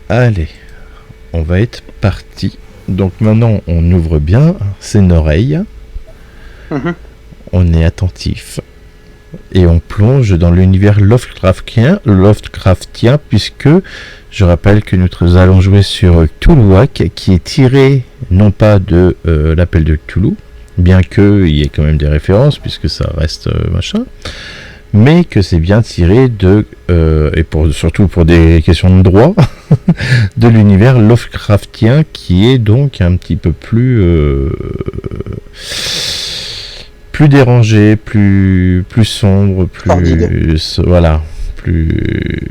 Allez, on va être parti. Donc maintenant, on ouvre bien ses oreilles. On est attentif. Et on plonge dans l'univers Lovecraftien, puisque je rappelle que nous allons jouer sur Cthulhuac, qui est tiré non pas de l'appel de Cthulhu, bien qu'il y ait quand même des références, puisque ça reste machin, mais que c'est bien tiré de, et surtout pour des questions de droit, de l'univers Lovecraftien, qui est donc un petit peu plus dérangé, plus sombre, plus voilà, plus.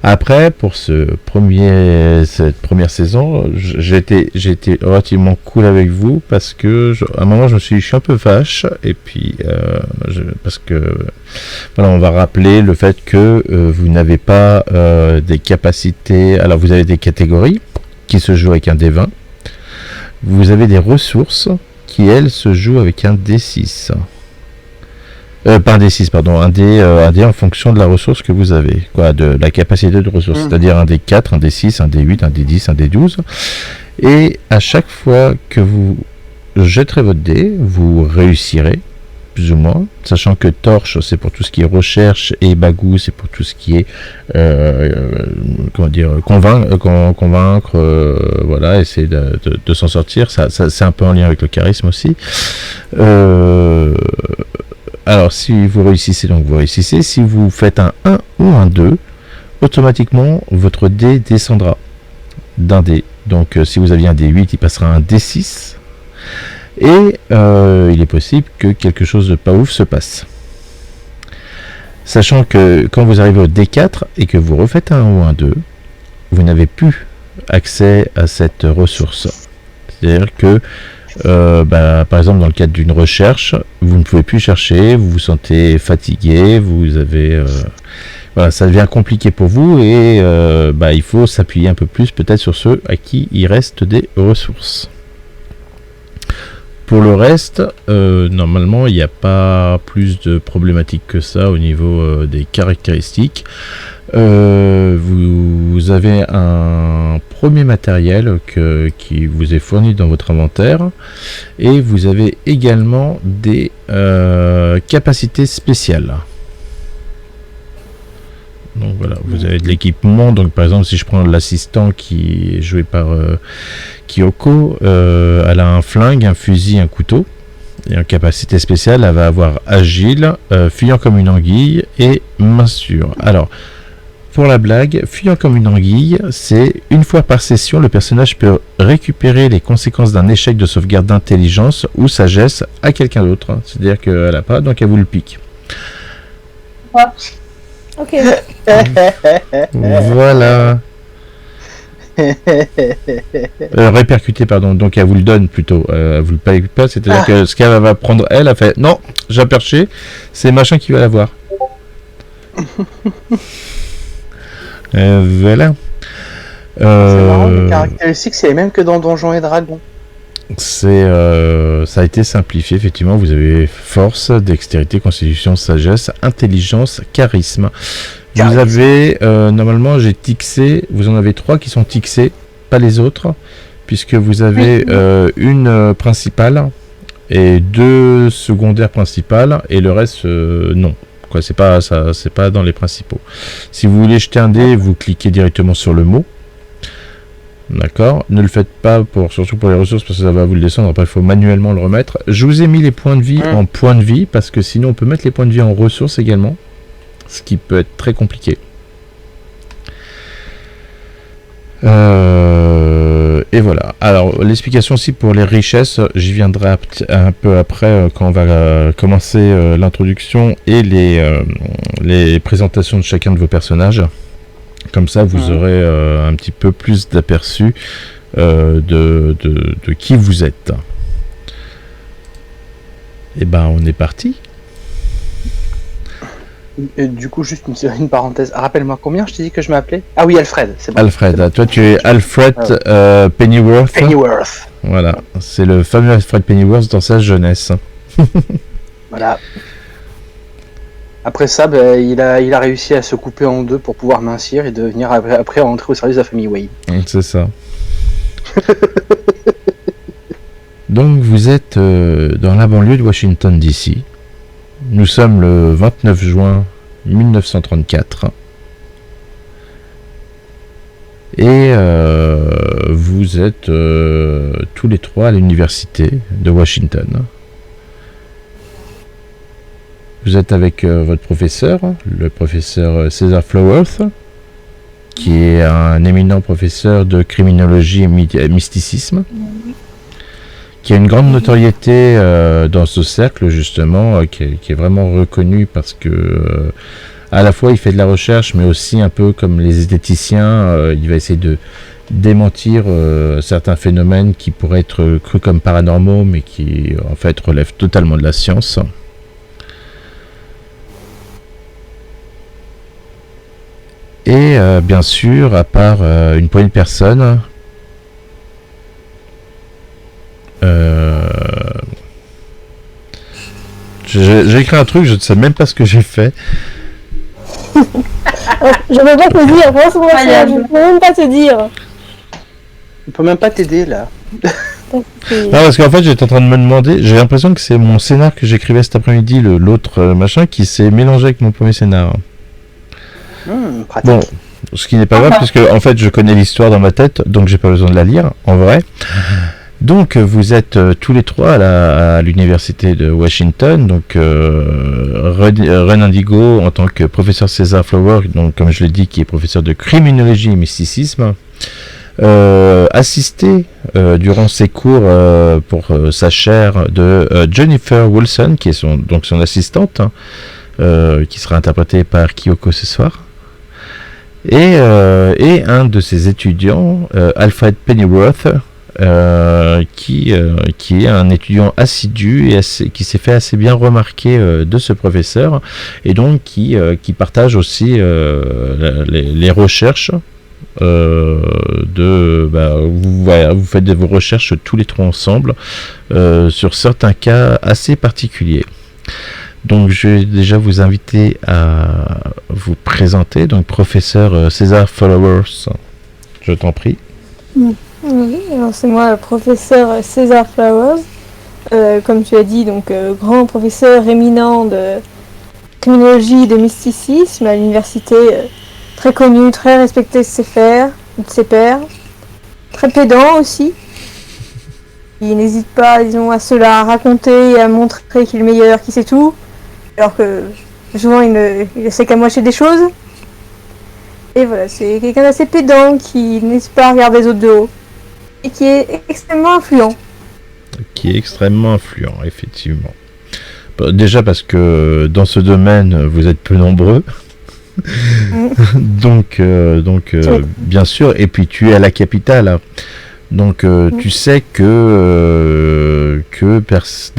Après, pour cette première saison, j'ai été relativement cool avec vous parce que à un moment je suis un peu vache, et puis parce que voilà, on va rappeler le fait que vous n'avez pas des capacités. Alors vous avez des catégories qui se jouent avec un D20. Vous avez des ressources qui, elles, se jouent avec un D6. Pas un D6, pardon, un dé en fonction de la ressource que vous avez, de la capacité de ressource, c'est-à-dire un D4, un D6, un D8, un D10, un D12. Et à chaque fois que vous jetterez votre dé, vous réussirez, plus ou moins, sachant que Torche, c'est pour tout ce qui est recherche, et Bagou, c'est pour tout ce qui est convaincre, voilà, essayer de s'en sortir. Ça, c'est un peu en lien avec le charisme aussi. Alors, si vous réussissez, donc vous réussissez. Si vous faites un 1 ou un 2, automatiquement, votre dé descendra d'un dé. Donc, si vous aviez un D8, il passera à un D6. Et il est possible que quelque chose de pas ouf se passe. Sachant que quand vous arrivez au D4 et que vous refaites un 1 ou un 2, vous n'avez plus accès à cette ressource. C'est-à-dire que, par exemple, dans le cadre d'une recherche, vous ne pouvez plus chercher, vous vous sentez fatigué, vous avez... voilà, ça devient compliqué pour vous, et il faut s'appuyer un peu plus peut-être sur ceux à qui il reste des ressources. Pour le reste, normalement, il n'y a pas plus de problématiques que ça au niveau des caractéristiques. Vous avez un premier matériel qui vous est fourni dans votre inventaire, et vous avez également des capacités spéciales. Donc voilà, vous avez de l'équipement. Donc par exemple, si je prends l'assistant qui est joué par Kyoko, elle a un flingue, un fusil, un couteau. Et en capacité spéciale, elle va avoir agile, fuyant comme une anguille et main sûre. Alors, pour la blague, fuyant comme une anguille, c'est une fois par session, le personnage peut récupérer les conséquences d'un échec de sauvegarde d'intelligence ou sagesse à quelqu'un d'autre. C'est-à-dire qu'elle n'a pas, donc elle vous le pique. Ouais. Ok. Voilà. Répercuter, pardon. Donc elle vous le donne plutôt. Elle vous le paye pas. C'est-à-dire que ce qu'elle va prendre, elle a fait. Non, j'ai perché. C'est machin qui va l'avoir. Voilà. C'est marrant, les caractéristiques, c'est les mêmes que dans Donjons et Dragons. Ça a été simplifié, effectivement. Vous avez force, dextérité, constitution, sagesse, intelligence, charisme. Vous avez, normalement, j'ai tixé, vous en avez 3 qui sont tixés, pas les autres, puisque vous avez une principale et 2 secondaires principales, et le reste, non. C'est pas dans les principaux. Si vous voulez jeter un dé, vous cliquez directement sur le mot. D'accord, ne le faites pas surtout pour les ressources, parce que ça va vous le descendre. Après, il faut manuellement le remettre. Je vous ai mis les points de vie en points de vie, parce que sinon on peut mettre les points de vie en ressources également, ce qui peut être très compliqué. Et voilà. Alors, l'explication aussi pour les richesses, j'y viendrai un peu après, quand on va commencer l'introduction et les présentations de chacun de vos personnages. Comme ça, vous aurez un petit peu plus d'aperçu de qui vous êtes. Et ben, on est parti. Et du coup, juste une parenthèse. Rappelle-moi combien je t'ai dit que je m'appelais ? Ah oui, Alfred. C'est bon. Alfred. Toi, tu es Alfred Pennyworth. Pennyworth. Voilà. C'est le fameux Alfred Pennyworth dans sa jeunesse. Voilà. Après ça, il a réussi à se couper en deux pour pouvoir mincir et devenir après rentrer au service de la famille Wayne. C'est ça. Donc vous êtes dans la banlieue de Washington DC. Nous sommes le 29 juin 1934. Et vous êtes tous les trois à l'université de Washington. Vous êtes avec votre professeur, le professeur César Flowerth, qui est un éminent professeur de criminologie et mysticisme, qui a une grande notoriété dans ce cercle, justement, qui est vraiment reconnu parce que à la fois il fait de la recherche, mais aussi un peu comme les esthéticiens, il va essayer de démentir certains phénomènes qui pourraient être crus comme paranormaux, mais qui en fait relèvent totalement de la science. Et bien sûr, à part une poignée de personnes, j'ai écrit un truc, je ne sais même pas ce que j'ai fait. Je ne peux pas te dire, franchement, je ne peux même pas te dire. On peut même pas t'aider là. Non, parce qu'en fait, j'étais en train de me demander, j'ai l'impression que c'est mon scénar que j'écrivais cet après-midi, l'autre machin, qui s'est mélangé avec mon premier scénar. Pratique. Bon, ce qui n'est pas grave, puisque en fait je connais l'histoire dans ma tête, donc j'ai pas besoin de la lire, en vrai. Donc vous êtes tous les trois à l'université de Washington, donc Ren Indigo en tant que professeur César Flower, donc comme je l'ai dit, qui est professeur de criminologie et mysticisme, assisté durant ses cours pour sa chaire de Jennifer Wilson, qui est son assistante, qui sera interprétée par Kyoko ce soir. Et un de ses étudiants, Alfred Pennyworth, qui est un étudiant assidu et qui s'est fait assez bien remarquer de ce professeur, et donc qui partage aussi les recherches vous faites vos recherches tous les trois ensemble sur certains cas assez particuliers. Donc je vais déjà vous inviter à vous présenter. Donc professeur César Flowers, je t'en prie. Oui, alors c'est moi, le professeur César Flowers. Comme tu as dit, donc grand professeur éminent de criminologie et de mysticisme à l'université, très connu, très respecté de ses pairs, très pédant aussi. Il n'hésite pas, disons, à se la raconter et à montrer qu'il est meilleur, qu'il sait tout. Alors que souvent il ne sait qu'à moitié des choses. Et voilà, c'est quelqu'un d'assez pédant qui n'hésite pas à regarder les autres de haut. Et qui est extrêmement influent. Qui est extrêmement influent, effectivement. Déjà parce que dans ce domaine, vous êtes peu nombreux. donc bien sûr, et puis tu es à la capitale. Donc tu sais que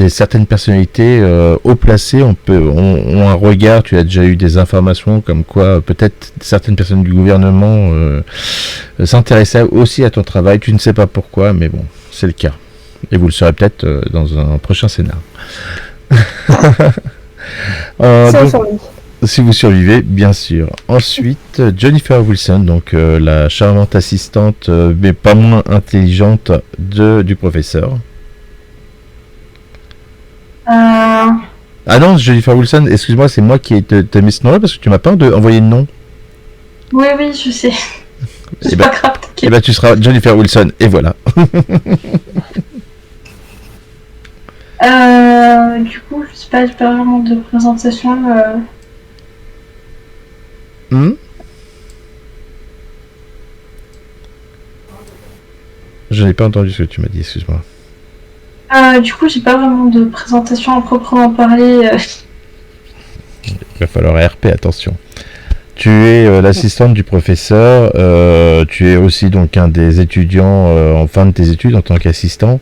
certaines personnalités haut placées ont un regard, tu as déjà eu des informations comme quoi peut-être certaines personnes du gouvernement s'intéressaient aussi à ton travail, tu ne sais pas pourquoi, mais bon, c'est le cas. Et vous le saurez peut-être dans un prochain scénar. Si vous survivez, bien sûr. Ensuite, Jennifer Wilson, donc la charmante assistante, mais pas moins intelligente du professeur. Ah non, Jennifer Wilson, excuse-moi, c'est moi qui t'ai mis ce nom-là parce que tu m'as pas envoyé de nom. Oui, je sais. C'est pas grave. Et bah tu seras Jennifer Wilson, et voilà. Du coup, je sais pas, j'ai pas vraiment de présentation. Je n'ai pas entendu ce que tu m'as dit, excuse-moi. Du coup, j'ai pas vraiment de présentation à proprement parler. Il va falloir RP, attention. Tu es l'assistante du professeur, tu es aussi donc un des étudiants en fin de tes études en tant qu'assistant.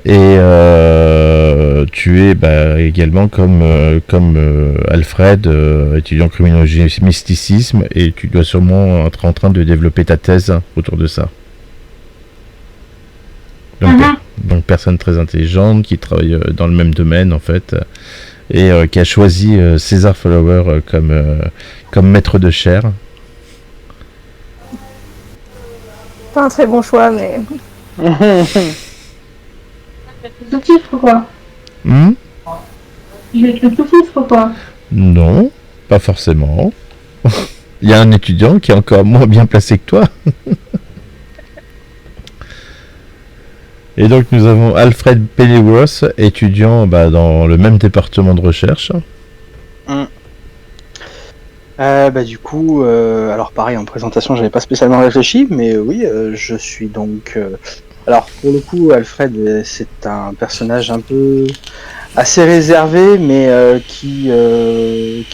Et tu es également comme Alfred, étudiant en criminologie et mysticisme, et tu dois sûrement être en train de développer ta thèse autour de ça. Donc personne très intelligente qui travaille dans le même domaine en fait, et qui a choisi César Flower comme maître de chair. Pas un très bon choix, mais Tout titre quoi. Hmm? Je vais être le tout titre quoi. Non, pas forcément. Il y a un étudiant qui est encore moins bien placé que toi. Et donc nous avons Alfred Pennyworth, étudiant dans le même département de recherche. Du coup, alors pareil, en présentation, j'avais pas spécialement réfléchi, mais oui, je suis donc... Alors, pour le coup, Alfred, c'est un personnage un peu assez réservé, mais qui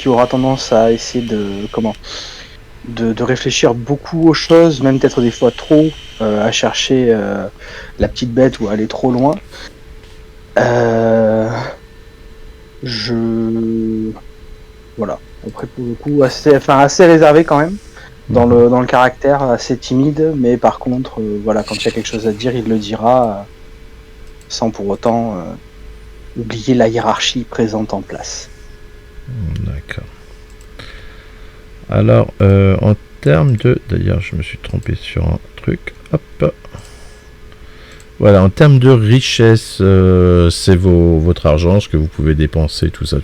aura tendance à essayer de réfléchir beaucoup aux choses, même peut-être des fois trop, à chercher la petite bête ou à aller trop loin. Voilà. Après, pour le coup, assez réservé quand même, dans le caractère, assez timide, mais par contre, voilà, quand il y a quelque chose à dire, il le dira, sans pour autant oublier la hiérarchie présente en place. D'accord. Alors, en termes de... D'ailleurs, je me suis trompé sur un truc. Hop. Voilà, en termes de richesse, c'est votre argent, ce que vous pouvez dépenser, tout ça.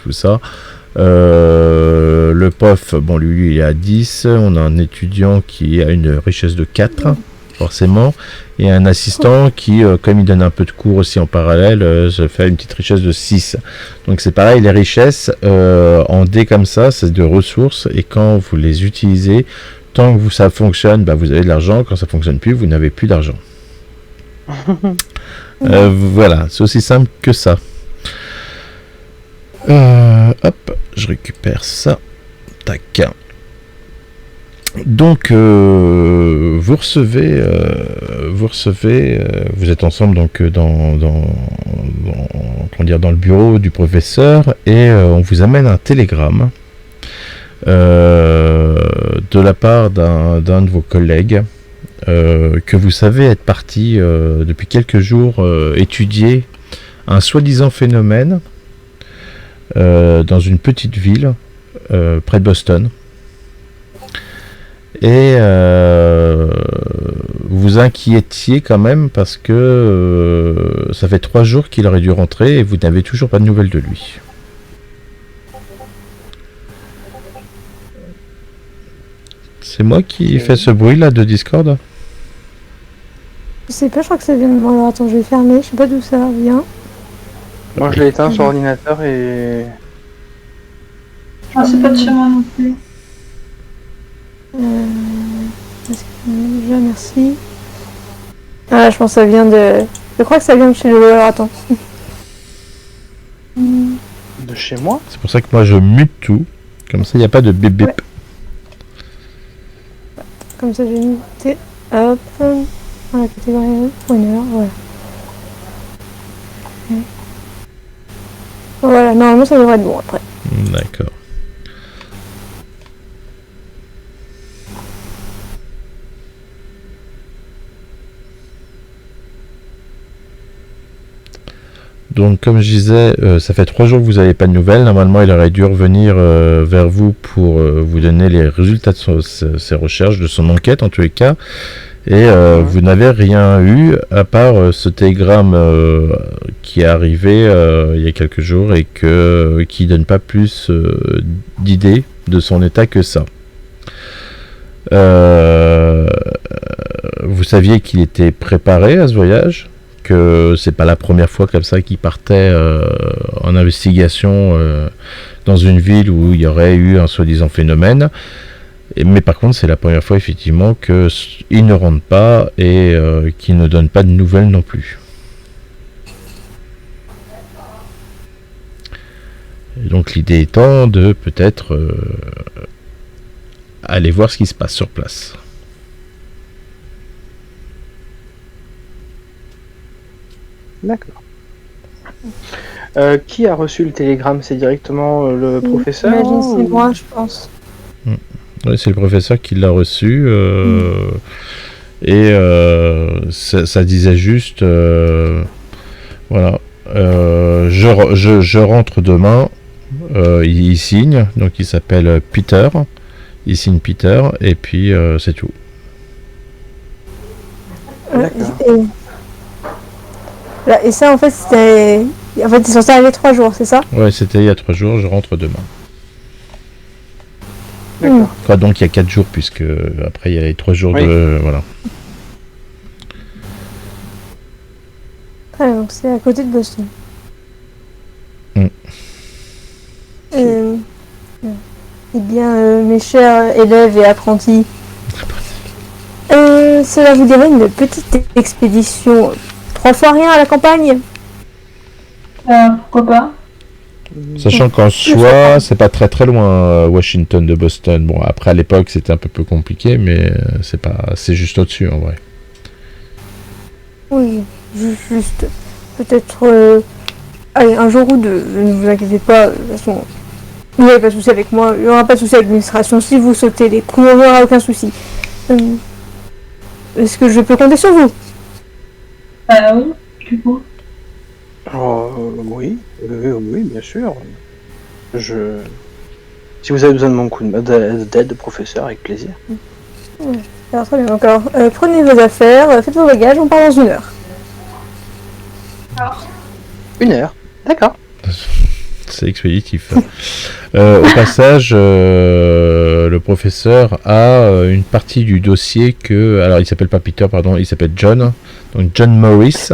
Le POF, bon, lui, il est à 10. On a un étudiant qui a une richesse de 4, forcément. Et un assistant qui, comme il donne un peu de cours aussi en parallèle, se fait une petite richesse de 6. Donc c'est pareil, les richesses, en dés comme ça, c'est de ressources. Et quand vous les utilisez, tant que ça fonctionne, vous avez de l'argent. Quand ça fonctionne plus, vous n'avez plus d'argent. Voilà, c'est aussi simple que ça. Hop, je récupère ça. Tac. Donc, vous recevez, vous êtes ensemble donc dans le bureau du professeur et on vous amène un télégramme de la part d'un de vos collègues que vous savez être parti depuis quelques jours étudier un soi-disant phénomène dans une petite ville près de Boston. Et vous inquiétiez quand même parce que ça fait 3 jours qu'il aurait dû rentrer et vous n'avez toujours pas de nouvelles de lui. C'est moi qui fais ce bruit là de Discord? je sais pas, je crois que ça vient de... Bon, alors attends, je vais fermer, je sais pas d'où ça vient. Moi, je l'ai éteint sur l'ordinateur et... Ah, c'est pas de chez moi non plus. Déjà, merci. Ah, je pense que ça vient de... Je crois que ça vient de chez le... Alors, attends. De chez moi? C'est pour ça que moi je mute tout. Comme ça il n'y a pas de bip bip. Ouais. Comme ça, j'ai muté. Hop. Dans la catégorie pour 1 heure, voilà. Voilà, normalement ça devrait être bon après. D'accord. Donc comme je disais, ça fait 3 jours que vous n'avez pas de nouvelles. Normalement il aurait dû revenir vers vous pour vous donner les résultats de ses recherches, de son enquête en tous les cas. Et vous n'avez rien eu à part ce télégramme qui est arrivé il y a quelques jours et qui donne pas plus d'idées de son état que ça. Vous saviez qu'il était préparé à ce voyage, que c'est pas la première fois comme ça qu'il partait en investigation dans une ville où il y aurait eu un soi-disant phénomène. Mais par contre, c'est la première fois effectivement qu'il ne rentre pas et qu'il ne donne pas de nouvelles non plus. Et donc l'idée étant de peut-être aller voir ce qui se passe sur place. D'accord. Qui a reçu le télégramme? C'est directement le professeur? J'imagine c'est moi, je pense. Oui, c'est le professeur qui l'a reçu. Et ça disait juste voilà, je rentre demain, il signe, donc il s'appelle Peter. Il signe Peter, et puis c'est tout. D'accord. Et ça, en fait, c'était. En fait, c'est censé arriver 3 jours, c'est ça? Ouais, c'était il y a 3 jours, je rentre demain. D'accord. Enfin, donc il y a 4 jours, puisque après il y a les 3 jours Oui. de. Voilà. Ah, donc c'est à côté de Boston. Mm. Eh bien, mes chers élèves et apprentis, cela vous dirait une petite expédition 3 fois rien à la campagne? Pourquoi pas? Sachant qu'en soi, c'est pas très très loin, Washington de Boston. Bon, après à l'époque c'était un peu plus compliqué, mais c'est juste au-dessus en vrai. Oui, juste peut-être allez, un jour ou deux, ne vous inquiétez pas, de toute façon, vous n'avez pas de souci avec moi, il n'y aura pas de souci avec l'administration, si vous sautez les cours, il n'y aura aucun souci. Est-ce que je peux compter sur vous? Oui, du coup. Oui, bien sûr. Si vous avez besoin de mon coup d'aide, professeur, avec plaisir. Alors, très bien, donc alors, prenez vos affaires, faites vos bagages, on part dans 1 heure. 1 heure. D'accord. C'est expéditif. Au passage, le professeur a une partie du dossier que... Alors, il s'appelle pas Peter, pardon, il s'appelle John. Donc, John Morris.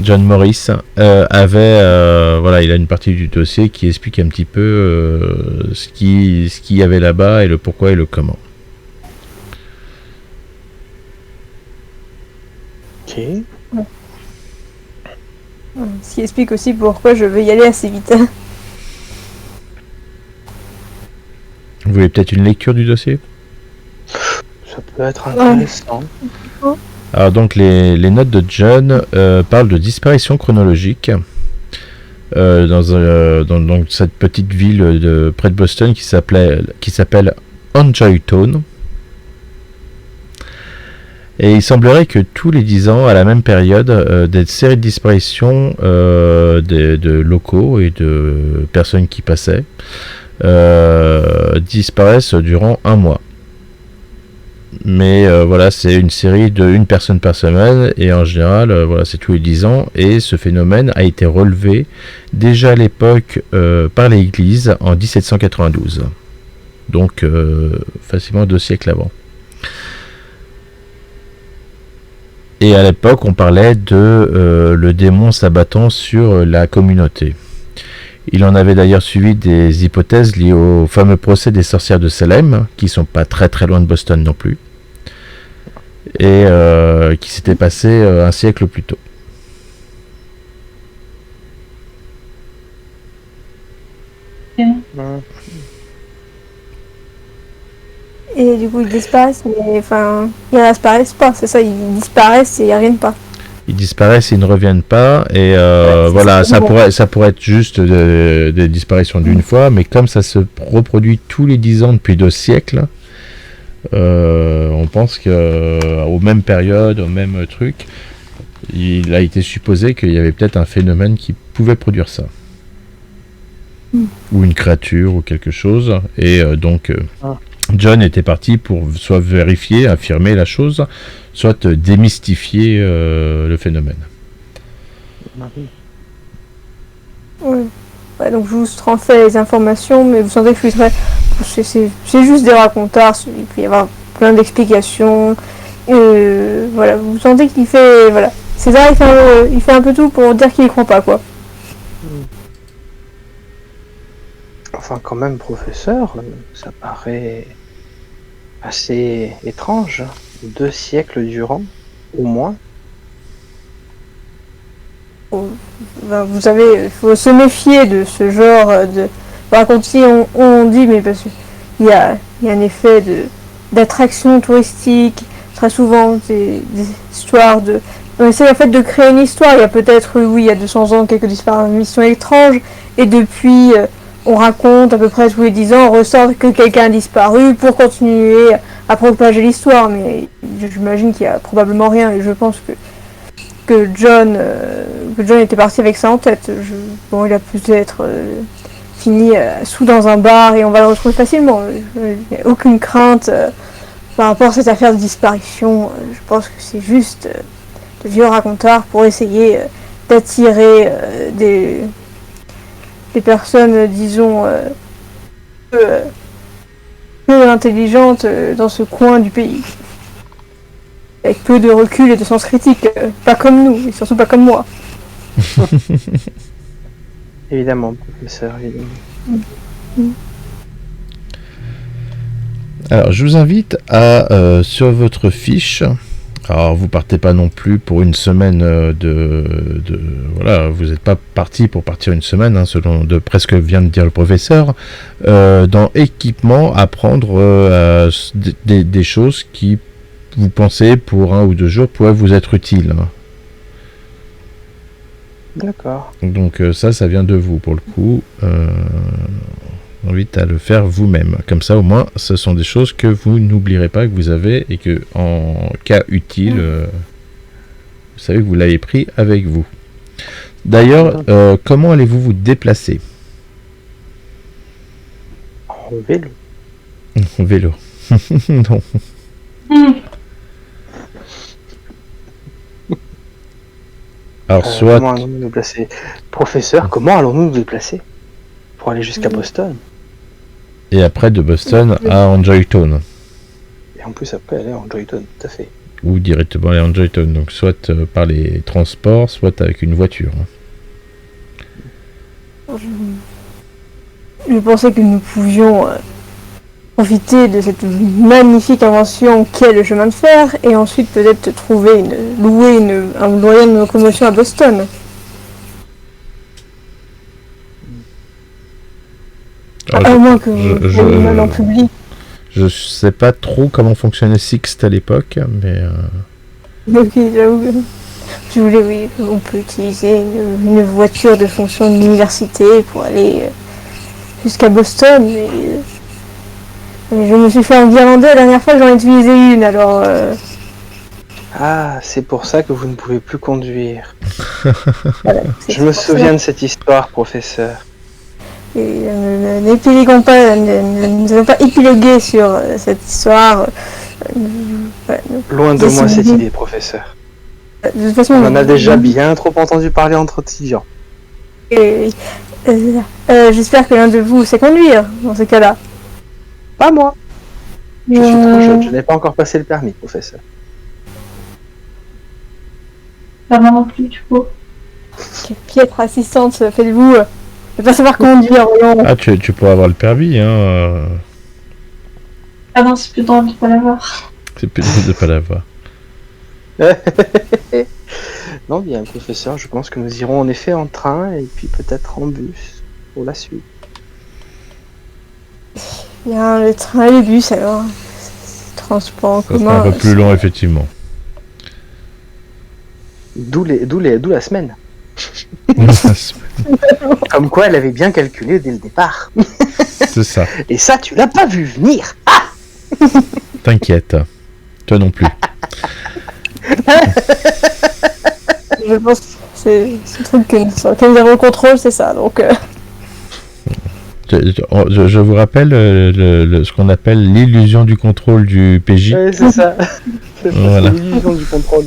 John Morris avait... voilà, il a une partie du dossier qui explique un petit peu ce qu'il y avait là-bas et le pourquoi et le comment. Ok. Ce qui explique aussi pourquoi je veux y aller assez vite. Vous voulez peut-être une lecture du dossier ? Ça peut être intéressant. Alors donc les notes de John parlent de disparition chronologique dans cette petite ville près de Boston qui s'appelle Enjoytown. Et il semblerait que tous les 10 ans, à la même période, des séries de disparitions de locaux et de personnes qui passaient disparaissent durant 1 mois. Mais voilà, c'est une série de 1 personne par semaine, et en général, voilà, c'est tous les 10 ans, et ce phénomène a été relevé déjà à l'époque par l'Église en 1792. Donc facilement 2 siècles avant. Et à l'époque, on parlait de le démon s'abattant sur la communauté. Il en avait d'ailleurs suivi des hypothèses liées au fameux procès des sorcières de Salem, qui sont pas très très loin de Boston non plus, et qui s'était passé 1 siècle plus tôt. Et du coup, ils disparaissent, mais enfin, ils disparaissent pas, c'est ça, ils disparaissent et ils reviennent pas. Ils disparaissent, ils ne reviennent pas, et voilà, ça pourrait être juste des disparitions d'1 fois, mais comme ça se reproduit tous les 10 ans depuis 2 siècles, on pense qu'aux mêmes périodes, au même truc, il a été supposé qu'il y avait peut-être un phénomène qui pouvait produire ça. Ou une créature, ou quelque chose, et donc... John était parti pour soit vérifier, affirmer la chose, soit démystifier le phénomène. Ouais, donc je vous transfère les informations, mais vous sentez que je suis très... C'est juste des racontards, il peut y avoir plein d'explications. Voilà, vous sentez qu'il fait... Voilà. César, il fait un peu tout pour dire qu'il y croit pas, quoi. Enfin, quand même, professeur, ça paraît assez étrange. 2 siècles durant, au moins. Vous savez, il faut se méfier de ce genre de... Par contre, si on dit, mais parce qu'il y a un effet d'attraction touristique, très souvent des histoires de... On essaie en fait de créer une histoire. Il y a peut-être, oui, il y a 200 ans, quelques disparitions étranges, et depuis... on raconte à peu près tous les 10 ans, on ressort que quelqu'un a disparu pour continuer à propager l'histoire, mais j'imagine qu'il y a probablement rien, et je pense que que John était parti avec ça en tête. Bon, il a peut-être fini sous dans un bar et on va le retrouver facilement. Il n'y a aucune crainte par rapport à cette affaire de disparition. Je pense que c'est juste de vieux racontars pour essayer d'attirer des personnes, disons, peu intelligentes dans ce coin du pays. Avec peu de recul et de sens critique, pas comme nous, et surtout pas comme moi. Évidemment, professeur, évidemment. Alors, je vous invite à, sur votre fiche, alors vous partez pas non plus pour une semaine voilà, vous n'êtes pas parti pour partir une semaine, hein, selon de presque vient de dire le professeur, dans équipement, apprendre des choses qui, vous pensez, pour 1 ou 2 jours, pourraient vous être utiles. D'accord. Donc ça vient de vous, pour le coup. J'invite à le faire vous-même. Comme ça, au moins, ce sont des choses que vous n'oublierez pas, que vous avez, et que, en cas utile, vous savez que vous l'avez pris avec vous. D'ailleurs, comment allez-vous vous déplacer? En vélo. En vélo. Non. Alors, soit... Comment allons-nous nous déplacer? Professeur, comment allons-nous nous déplacer pour aller jusqu'à Boston? Et après, de Boston à Enjoytown. Et en plus, après, aller en Joyton, tout à fait. Ou directement aller en Enjoytown. Donc, soit par les transports, soit avec une voiture. Je pensais que nous pouvions profiter de cette magnifique invention qu'est le chemin de fer et ensuite peut-être louer un moyen de locomotion à Boston. À moins que vous même en public. Je sais pas trop comment fonctionnait Sixt à l'époque, mais... Ok, j'avoue. Je voulais, oui, on peut utiliser une voiture de fonction de l'université pour aller jusqu'à Boston, mais je me suis fait enguirlander la dernière fois que j'en ai utilisé une, alors... Ah, c'est pour ça que vous ne pouvez plus conduire. Voilà, Je me souviens de cette histoire, professeur. Et n'épiloguons pas, nous n'allons pas épiloguer sur cette histoire. Loin de moi cette idée, professeur. De toute façon, on en a déjà bien trop entendu parler entre étudiants. J'espère que l'un de vous sait conduire dans ce cas-là. Pas moi. Je suis trop jeune, je n'ai pas encore passé le permis, professeur. Pas moi non plus, du coup. Quelle piètre assistante faites-vous de pas savoir conduire, voyons. Ah, tu pourrais avoir le permis, hein. Ah non, c'est plus drôle de pas l'avoir. C'est plus drôle de pas l'avoir. Non, bien, professeur, je pense que nous irons en effet en train et puis peut-être en bus pour la suite. Bien, le train et le bus alors. Transport en Ça commun. sera un peu plus long, effectivement. D'où la semaine. Comme quoi, elle avait bien calculé dès le départ. C'est ça. Et ça, tu l'as pas vu venir. T'inquiète. Toi non plus. Je pense que c'est ce truc sur lequel nous avons le contrôle, c'est ça. Donc, je vous rappelle ce qu'on appelle l'illusion du contrôle du PJ. Ouais, c'est ça. Voilà. C'est l'illusion du contrôle.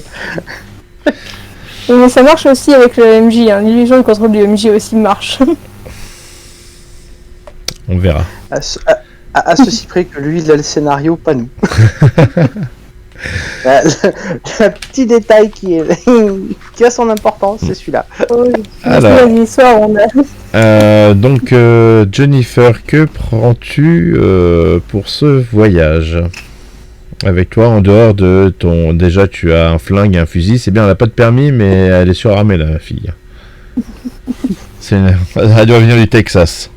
mais ça marche aussi avec le MJ. Hein. L'illusion du contrôle du MJ aussi marche. On verra. À ceci près que lui, il a le scénario, pas nous. Le petit détail qui a son importance, c'est celui-là. Oui. Alors, l'histoire, on a... donc, Jennifer, que prends-tu pour ce voyage? Avec toi, en dehors de ton... Déjà, tu as un flingue et un fusil. C'est bien, elle n'a pas de permis, mais elle est surarmée, la fille. Elle doit venir du Texas.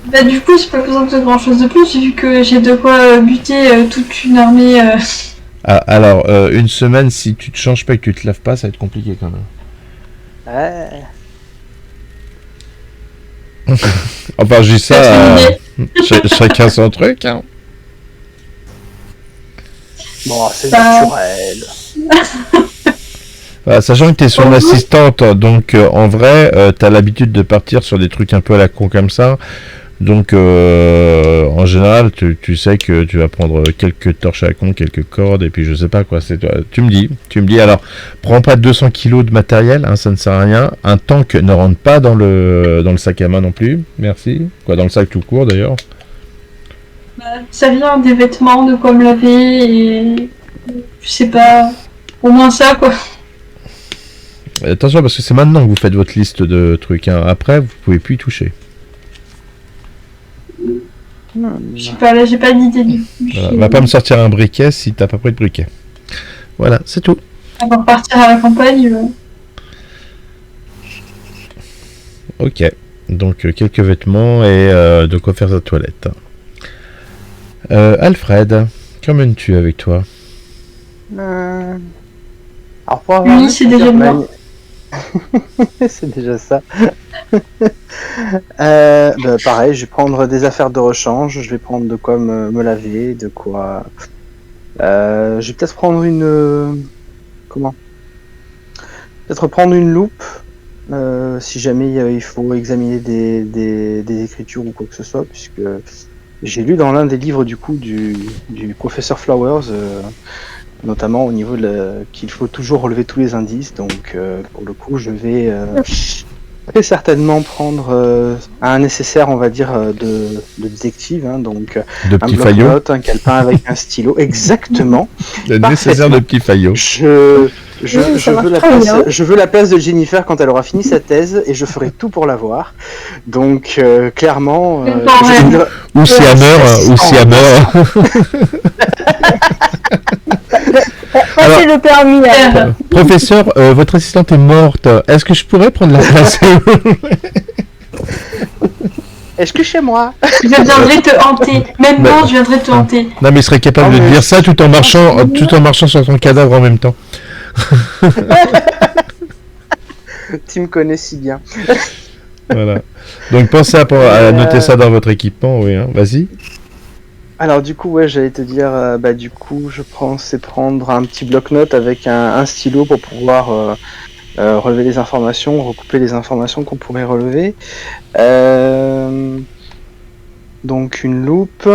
Bah du coup, j'ai pas besoin de grand chose de plus vu que j'ai de quoi buter toute une armée. Ah, alors, une semaine, si tu te changes pas et que tu te laves pas, ça va être compliqué quand même. Enfin, je dis ça, chacun son truc. Hein. Bon, c'est Bah. naturel. Sachant que tu es son assistante, donc en vrai, tu as l'habitude de partir sur des trucs un peu à la con comme ça. Donc en général, tu sais que tu vas prendre quelques torches à la con, quelques cordes, et puis je sais pas quoi. Tu me dis, alors, prends pas 200 kilos de matériel, hein, ça ne sert à rien. Un tank ne rentre pas dans le sac à main non plus, merci. Quoi, dans le sac tout court d'ailleurs. Ça vient des vêtements, de quoi me laver et. Je sais pas. Au moins ça, quoi. Attention, parce que c'est maintenant que vous faites votre liste de trucs. Hein. Après, vous pouvez plus y toucher. Je sais pas, là, j'ai pas d'idée du coup. Voilà. Va pas me sortir un briquet si t'as pas pris de briquet. Voilà, c'est tout. Avant de partir à la campagne. Ok. Donc, quelques vêtements et de quoi faire sa toilette. Alfred, qu'emmènes-tu avec toi? Alors, pour avoir Oui, c'est déjà bien. c'est déjà ça. Pareil, je vais prendre des affaires de rechange, je vais prendre de quoi me laver, de quoi... je vais peut-être prendre une... Comment? Peut-être prendre une loupe, si jamais il faut examiner des écritures ou quoi que ce soit, puisque j'ai lu dans l'un des livres du coup du professeur Flowers, notamment au niveau qu'il faut toujours relever tous les indices, donc pour le coup je vais très certainement prendre un nécessaire, on va dire, de détective, hein, donc De un petits faillots. bloc-notes, un calepin avec un stylo, exactement. Le nécessaire de petits faillots. Je veux la place de Jennifer quand elle aura fini sa thèse et je ferai tout pour l'avoir. Donc clairement, Ou si elle meurt, ou si elle meurt. Passez le permis là. Professeur, votre assistante est morte. Est-ce que je pourrais prendre la place? Est-ce que chez moi? Je viendrai te hanter. Même Bah, mort, je viendrai te hanter. Non, mais il serait capable de dire ça tout en marchant sur son cadavre en même temps. Tu me connais si bien. Voilà. Donc pensez à noter ça dans votre équipement, oui. Hein. Vas-y. Alors du coup, ouais, j'allais te dire, du coup, je pensais prendre un petit bloc-notes avec un stylo pour pouvoir relever les informations, recouper les informations qu'on pourrait relever. Donc une loupe.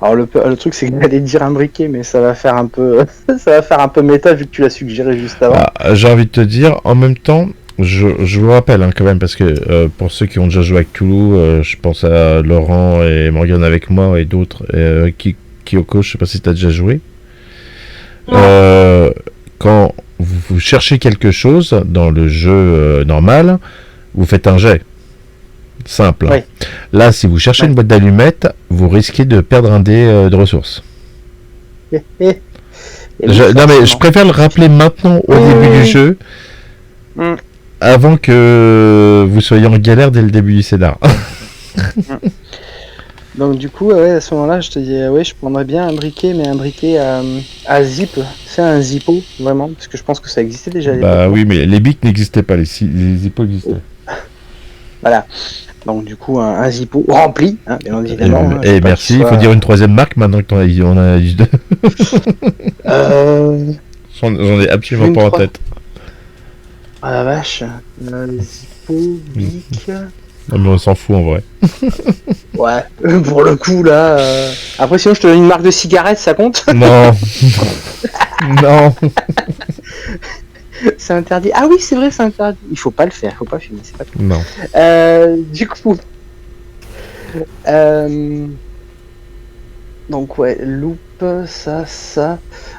Alors le truc c'est que j'allais dire un briquet, mais ça va faire un peu, méta vu que tu l'as suggéré juste avant. J'ai envie de te dire, en même temps, je vous rappelle hein, quand même, parce que pour ceux qui ont déjà joué avec Cthulhu, je pense à Laurent et Morgane avec moi et d'autres, Kyoko, je sais pas si tu as déjà joué. Quand vous cherchez quelque chose dans le jeu normal, vous faites un jet. Simple. Oui. Là, si vous cherchez une boîte d'allumettes, vous risquez de perdre un dé de ressources. Non, mais je préfère le rappeler maintenant au début du jeu, avant que vous soyez en galère dès le début du scénar. Donc du coup, à ce moment-là, je te dis, je prendrais bien un briquet, mais un briquet à zip. C'est un zippo, vraiment, parce que je pense que ça existait déjà à l'époque. Bah oui, mais les bics n'existaient pas, les zippos existaient. Voilà. Donc du coup, un zippo rempli, hein, bien évidemment. Et merci, il faut dire une troisième marque maintenant que on a dit deux. J'en ai absolument pas en tête. Ah la vache, zippo, bic... Non mais on s'en fout en vrai. Ouais, pour le coup là... Après sinon je te donne une marque de cigarette, ça compte? Non. Non. C'est interdit. Ah oui, c'est vrai, c'est interdit. Il faut pas le faire, faut pas fumer, c'est pas tout. Non. Du coup... Donc ouais, loupe, ça...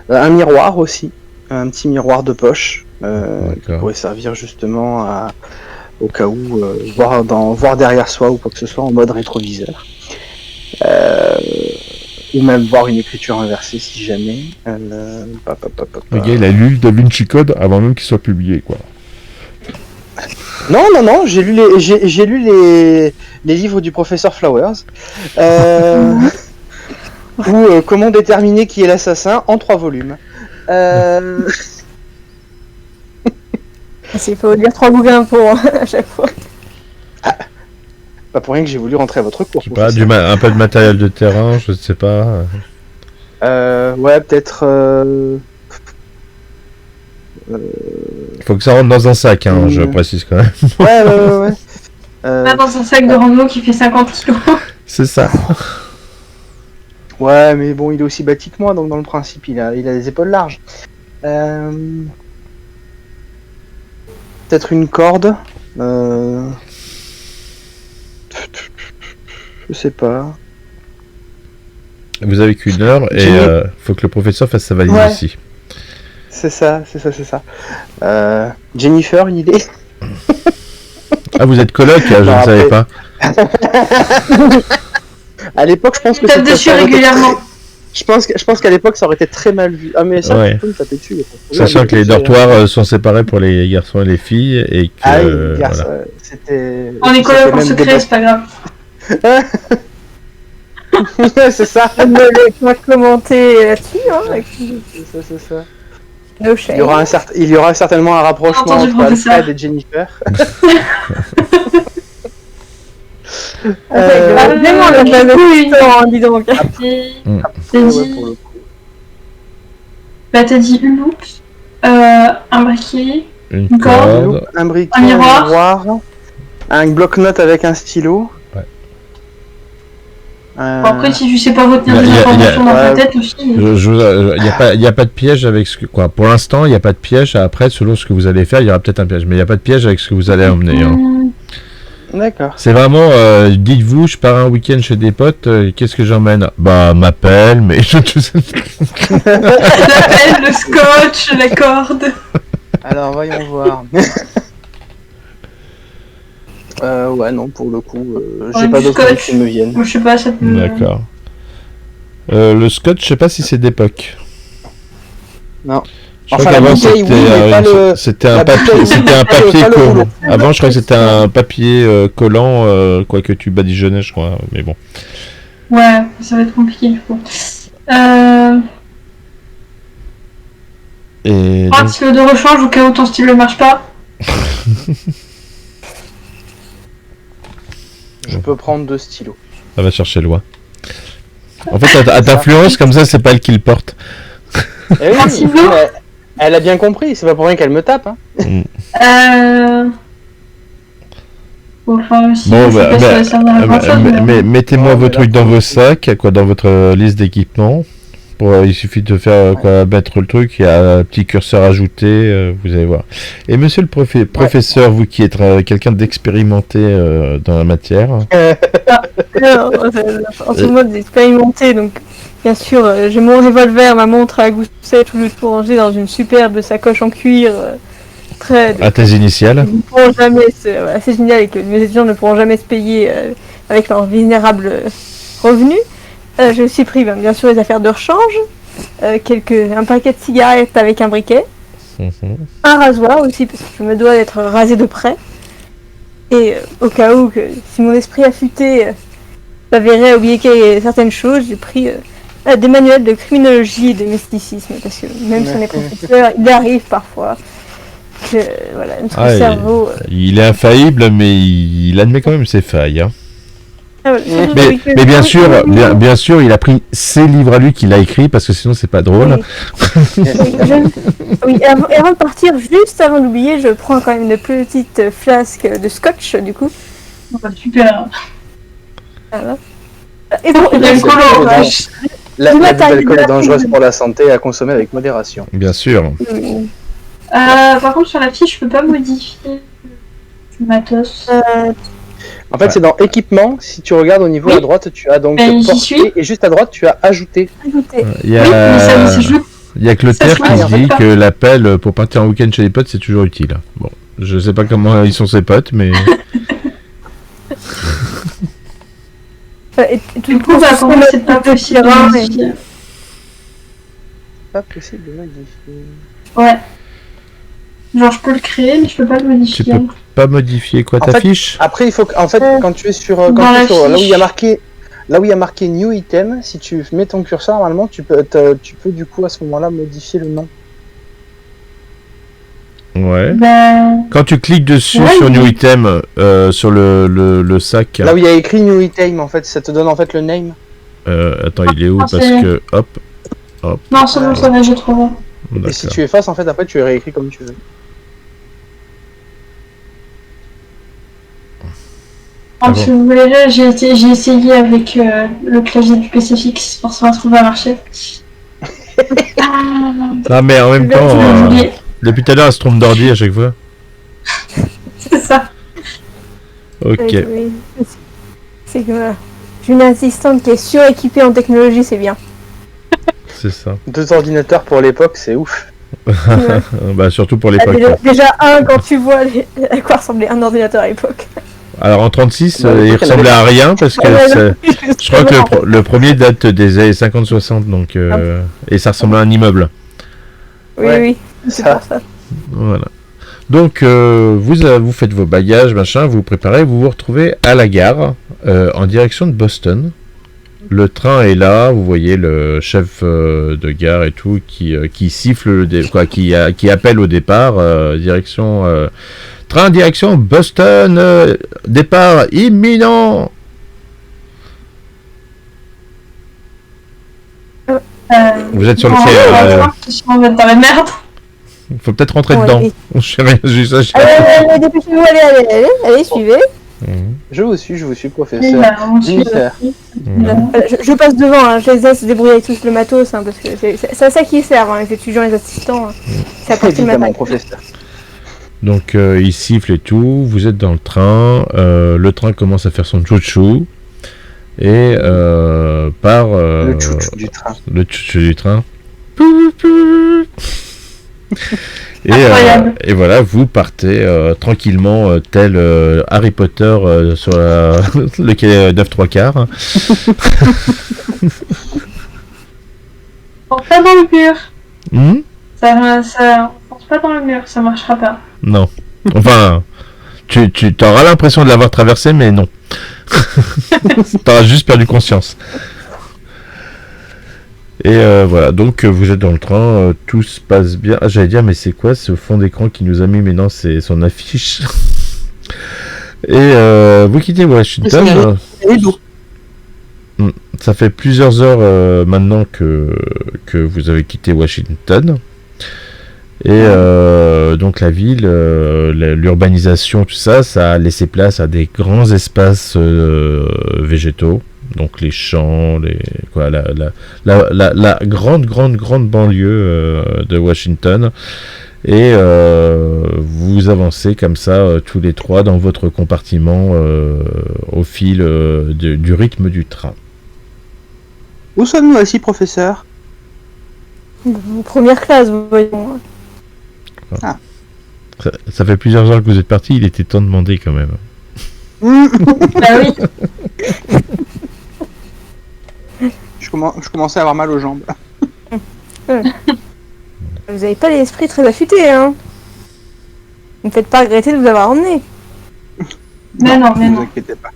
un miroir aussi. Un petit miroir de poche. Qui pourrait servir justement au cas où voir derrière soi ou quoi que ce soit en mode rétroviseur. Ou même voir une écriture inversée si jamais. Le gars il a lu Da Vinci Code avant même qu'il soit publié quoi. Non, j'ai lu les livres du professeur Flowers. Ou comment déterminer qui est l'assassin en 3 volumes. Il faut lire 3 bouquins pour à chaque fois. pas pour rien que j'ai voulu rentrer à votre cours. Je sais pas, un peu de matériel de terrain, je ne sais pas. Ouais, peut-être. Il faut que ça rentre dans un sac, hein, je précise quand même. Ouais. Pas dans un sac de rando qui fait 50 kilos. C'est ça. Ouais, mais bon, il est aussi bâti que moi, donc dans le principe, il a des épaules larges. Peut-être une corde. Je sais pas. Vous avez qu'une heure et faut que le professeur fasse sa valise aussi. C'est ça. Jennifer, une idée? Ah, vous êtes coloc, je ne savais pas. À l'époque, je pense que tape dessus régulièrement. Je pense qu'à l'époque, ça aurait été très mal vu. Ah, mais ça, tu peux me taper dessus. Sachant que les dortoirs sont séparés pour les garçons et les filles et que. Ah oui, c'était. On est coloc en secret, c'est pas grave. C'est ça. Je ne l'ai pas commenté là-dessus. Hein, C'est ça. No shame. Il y aura certainement un rapprochement entre Alfred et Jennifer. Vraiment, le fameux temps, dis donc. T'as dit une loupe, un briquet, une corde, un briquet, un miroir, un bloc-notes avec un stylo. Après, si tu sais pas retenir des informations dans ta tête aussi. Il n'y a pas de piège avec ce que. Quoi. Pour l'instant, il n'y a pas de piège. Après, selon ce que vous allez faire, il y aura peut-être un piège. Mais il n'y a pas de piège avec ce que vous allez emmener. Hein. D'accord. C'est vraiment. Dites-vous, je pars un week-end chez des potes. Qu'est-ce que j'emmène? Bah, ma pelle, mais. La pelle, le scotch, la corde. Alors, voyons voir. Ouais, non, pour le coup, j'ai pas d'autres trucs qui me viennent. Je sais pas, ça peut... D'accord. Le scotch, je sais pas si c'est d'époque. Non. Je crois qu'avant c'était un papier collant. Avant, je crois que c'était un papier collant, quoi que tu badigeonnais, je crois. Mais bon. Ouais, ça va être compliqué du coup. Et un stylo de rechange au cas où ton stylo marche pas. Je peux prendre 2 stylos. Ça va chercher loin. En fait, à t'influence, comme ça, c'est pas elle qui le porte. Eh oui, elle a bien compris, c'est pas pour rien qu'elle me tape. Hein. Enfin, si bon, mettez-moi vos trucs dans vos sacs, quoi, dans votre liste d'équipements. Il suffit de faire mettre le truc, il y a un petit curseur ajouté, vous allez voir. Et monsieur le professeur, vous qui êtes quelqu'un d'expérimenté dans la matière. Alors, en ce mode d'expérimenté, donc bien sûr, j'ai mon revolver, ma montre à gousset, tout rangé dans une superbe sacoche en cuir. À tes initiales. C'est génial et que mes étudiants ne pourront jamais se payer avec leurs vénérables revenus. J'ai aussi pris bien sûr les affaires de rechange, un paquet de cigarettes avec un briquet, un rasoir aussi parce que je me dois d'être rasé de près. Et au cas où, si mon esprit affûté s'avérait oublier certaines choses, j'ai pris des manuels de criminologie et de mysticisme parce que même si on est professeur, il arrive parfois que notre cerveau... Il est infaillible, mais il admet quand même ses failles. Hein. Mais bien sûr, il a pris ses livres à lui qu'il a écrits parce que sinon c'est pas drôle. Oui, avant de partir, juste avant d'oublier, je prends quand même une petite flasque de scotch du coup. Super. Voilà. Et bon, l'alcool est dangereuse pour la santé à consommer avec modération. Bien sûr. Par contre, sur la fiche, je peux pas modifier le matos. En fait, c'est dans équipement. Si tu regardes au niveau à droite, tu as donc porté et juste à droite, tu as ajouté. Il y a Clotaire qui dit que l'appel pour partir en week-end chez les potes, c'est toujours utile. Bon, je sais pas comment ils sont ses potes, mais. Du coup, pour moi, c'est pas possible de modifier. Pas possible de modifier. Ouais. Genre, je peux le créer, mais je peux pas le modifier. Tu peux pas modifier quoi, ta fiche? Après, il faut quand tu es sur, là où il y a marqué New Item, si tu mets ton curseur, normalement, tu peux du coup à ce moment-là modifier le nom. Ouais. Ben, Quand tu cliques dessus Ouais, sur mais- New Item, sur le sac, Là où il y a écrit New Item, en fait, ça te donne en fait le name. attends, il est où? Ah, Parce c'est- que, hop, non, c'est bon, ça va, j'ai trouvé. Et si d'accord. tu effaces, en fait, après, tu es réécrit comme tu veux. Ah Si vous voulez, là, j'ai essayé avec le clavier du PC fixe pour savoir si ça va marcher. Non, mais en même temps, J'ai oublié. depuis tout à l'heure, elle se trompe d'ordi à chaque fois. C'est ça. Ok. Oui. C'est que voilà. J'ai une assistante qui est suréquipée en technologie, c'est bien. C'est ça. 2 ordinateurs pour l'époque, c'est ouf. Bah, surtout pour Ah, l'époque. déjà, quand tu vois à quoi ressemblait un ordinateur à l'époque. Alors en 36, Bah, il l'époque, elle ressemblait à rien parce que je crois que Justement. le premier date des années 50-60, donc et ça ressemble à un immeuble. Oui, Ouais. oui, c'est Ça. pour ça. Voilà. Donc vous faites vos bagages, machin, vous vous préparez, vous vous retrouvez à la gare en direction de Boston. Le train est là, vous voyez le chef de gare et tout qui siffle qui appelle au départ direction train direction Boston, départ imminent. Vous êtes sur le non, quai, on va voir, sinon on va être dans la merde. faut peut-être rentrer Ouais, dedans. oui. Je sais rien, j'ai ça. Allez, dépêchez-vous, allez, suivez. Je vous suis, Oui, professeur. bah, on suit. Dignitaire. Je passe devant, hein, je les laisse se débrouiller avec tout le matos, hein, parce que c'est à ça qu'ils servent, hein, les étudiants et les assistants. Hein. C'est à partir de Évidemment, matin. professeur. Donc il siffle et tout, vous êtes dans le train, le train commence à faire son chouchou et part Le chouchou du train. le chouchou du train. Incroyable. Et voilà, vous partez tranquillement tel Harry Potter sur le quai 9 3 quarts. On pas dans le mur. Hmm. Ça, on fonce pas dans le mur, ça marchera pas. Non. Enfin, tu auras l'impression de l'avoir traversé, mais non. T'auras juste perdu conscience. Et voilà, donc vous êtes dans le train, tout se passe bien. Ah, j'allais dire, mais c'est quoi ce fond d'écran qui nous a mis? Mais non, c'est son affiche. Et vous quittez Washington. Et d'eau. Ça fait plusieurs heures maintenant que vous avez quitté Washington. Et donc la ville, l'urbanisation, tout ça, ça a laissé place à des grands espaces végétaux. Donc les champs, la grande banlieue de Washington. Et vous avancez comme ça, tous les trois, dans votre compartiment au fil du rythme du train. Où sommes-nous assis, professeur? En première classe, vous voyez. Ça fait plusieurs heures que vous êtes partis, il était temps de demander quand même. Bah oui. Je commençais à avoir mal aux jambes. Vous avez pas l'esprit très affûté, hein. Ne me faites pas regretter de vous avoir emmené. Mais non, mais Ne non. vous inquiétez pas.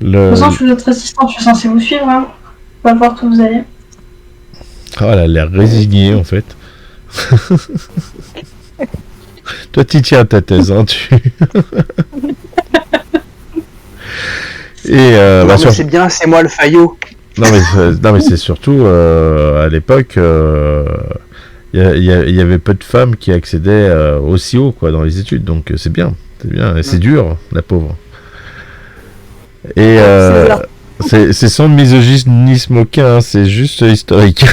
De toute façon, je suis votre assistant, je suis censé vous suivre. Hein. On va voir où vous allez. Oh, elle a l'air résignée en fait. Toi, tu tiens à ta thèse, hein, tu. Et Non, bah, mais sur- c'est bien, c'est moi le faillot. non mais c'est surtout à l'époque, il y avait peu de femmes qui accédaient aussi haut quoi dans les études, donc c'est bien, et c'est dur, la pauvre. Et c'est sans misogynisme aucun, hein, c'est juste historique.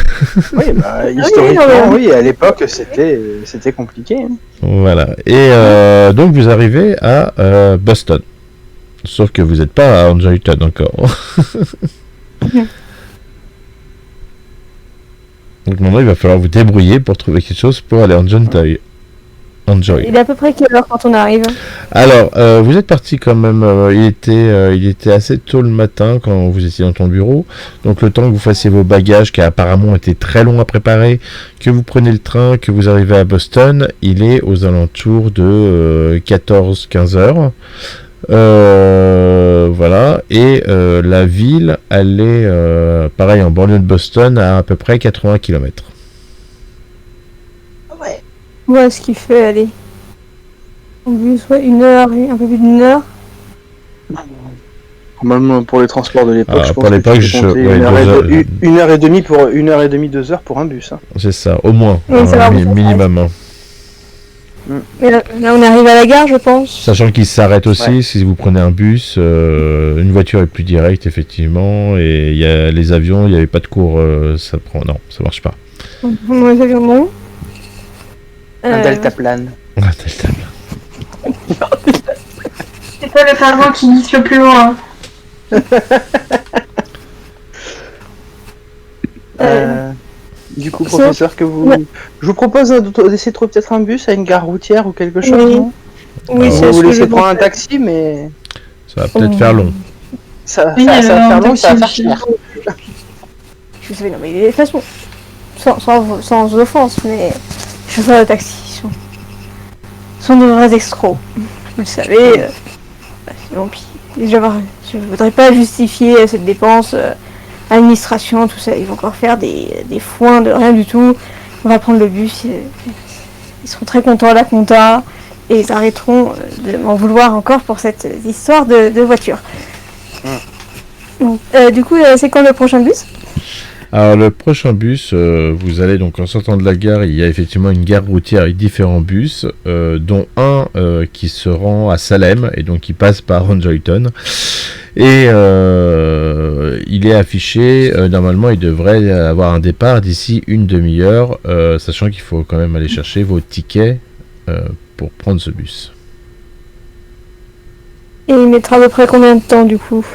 Oui, bah, non, historiquement, mais- oui, à l'époque, c'était compliqué. Hein. Voilà. Et donc vous arrivez à Boston. Sauf que vous n'êtes pas à Angelton encore. Donc maintenant il va falloir vous débrouiller pour trouver quelque chose pour aller à Angelton. Enjoy. Il est à peu près quelle heure quand on arrive? Alors, vous êtes parti quand même, il était assez tôt le matin quand vous étiez dans ton bureau, donc le temps que vous fassiez vos bagages qui apparemment étaient très longs à préparer, que vous prenez le train, que vous arrivez à Boston, il est aux alentours de 14-15 heures. Voilà, et la ville, elle est, pareil, en banlieue de Boston, à peu près 80 km. Ouais, Moi, ce qui fait, allez. En bus, ouais, 1 heure, un peu plus d'1 heure. Normalement, pour les transports de l'époque, je pense pour l'époque, que tu peux compter ouais, 1 heure et demie, 2 heures pour un bus. Hein. c'est ça, au moins, Oui, ça va, minimum. Hein. Mais là, on arrive à la gare, je pense. Sachant qu'il s'arrête aussi, Ouais. si vous prenez un bus, une voiture est plus directe, effectivement, et il y a les avions, il n'y avait pas de cours, ça prend, non, ça marche pas. Moi, j'ai vu non. Un deltaplane. C'est pas le cargo qui glisse le plus loin. Du coup, professeur, je vous propose d'essayer de trouver peut-être un bus à une gare routière ou quelque chose, Oui. non Oui, Ah, c'est Vous ce que laissez je prendre un pensais. taxi, mais Ça va peut-être faire long. ça Oui, va faire long, ça va faire taxi. cher. Je sais, non, mais de toute façon, sans offense, mais les chauffeurs de taxi sont de vrais escrocs. Vous le savez. Sinon, puis, je voudrais pas justifier cette dépense, administration, tout ça. Ils vont encore faire des foins de rien du tout. On va prendre le bus. Ils seront très contents à la compta. Et ils arrêteront de m'en vouloir encore pour cette histoire de voiture. Donc, du coup, c'est quand le prochain bus ? Alors le prochain bus, vous allez donc en sortant de la gare, il y a effectivement une gare routière avec différents bus, dont un qui se rend à Salem et donc qui passe par Joyton. Et il est affiché, normalement il devrait avoir un départ d'ici une demi-heure, sachant qu'il faut quand même aller chercher vos tickets pour prendre ce bus. Et il mettra à peu près combien de temps du coup ?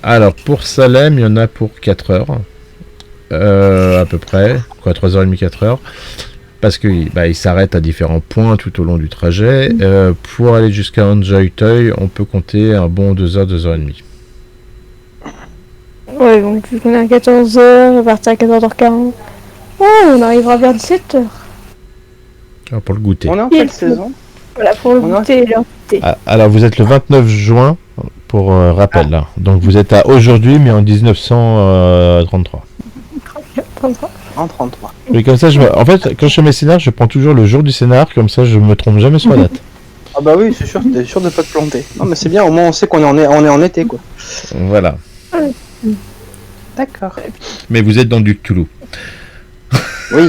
Alors pour Salem, il y en a pour 4 heures, à peu près, 3h30, 4 heures, parce qu'il s'arrête à différents points tout au long du trajet. Pour aller jusqu'à Anjoytoy, on peut compter un bon 2h, 2h30. Ouais, donc vu qu'on est à 14h, on va partir à 14h40. Ouais, on arrivera vers 17h. Alors, pour le goûter. On est en quelle saison? Voilà, pour le goûter et leur goûter. Alors vous êtes le 29 juin, pour rappel, là. Donc vous êtes à aujourd'hui, mais en 1933. En 33. Et comme ça, en fait, quand je fais mes scénars, je prends toujours le jour du scénar, comme ça je me trompe jamais sur la date. Ah bah oui, c'est sûr, t'es sûr de pas te planter. Non mais c'est bien, au moins on sait qu'on est en été quoi. Voilà. D'accord. Mais vous êtes dans du Cthulhu. Oui.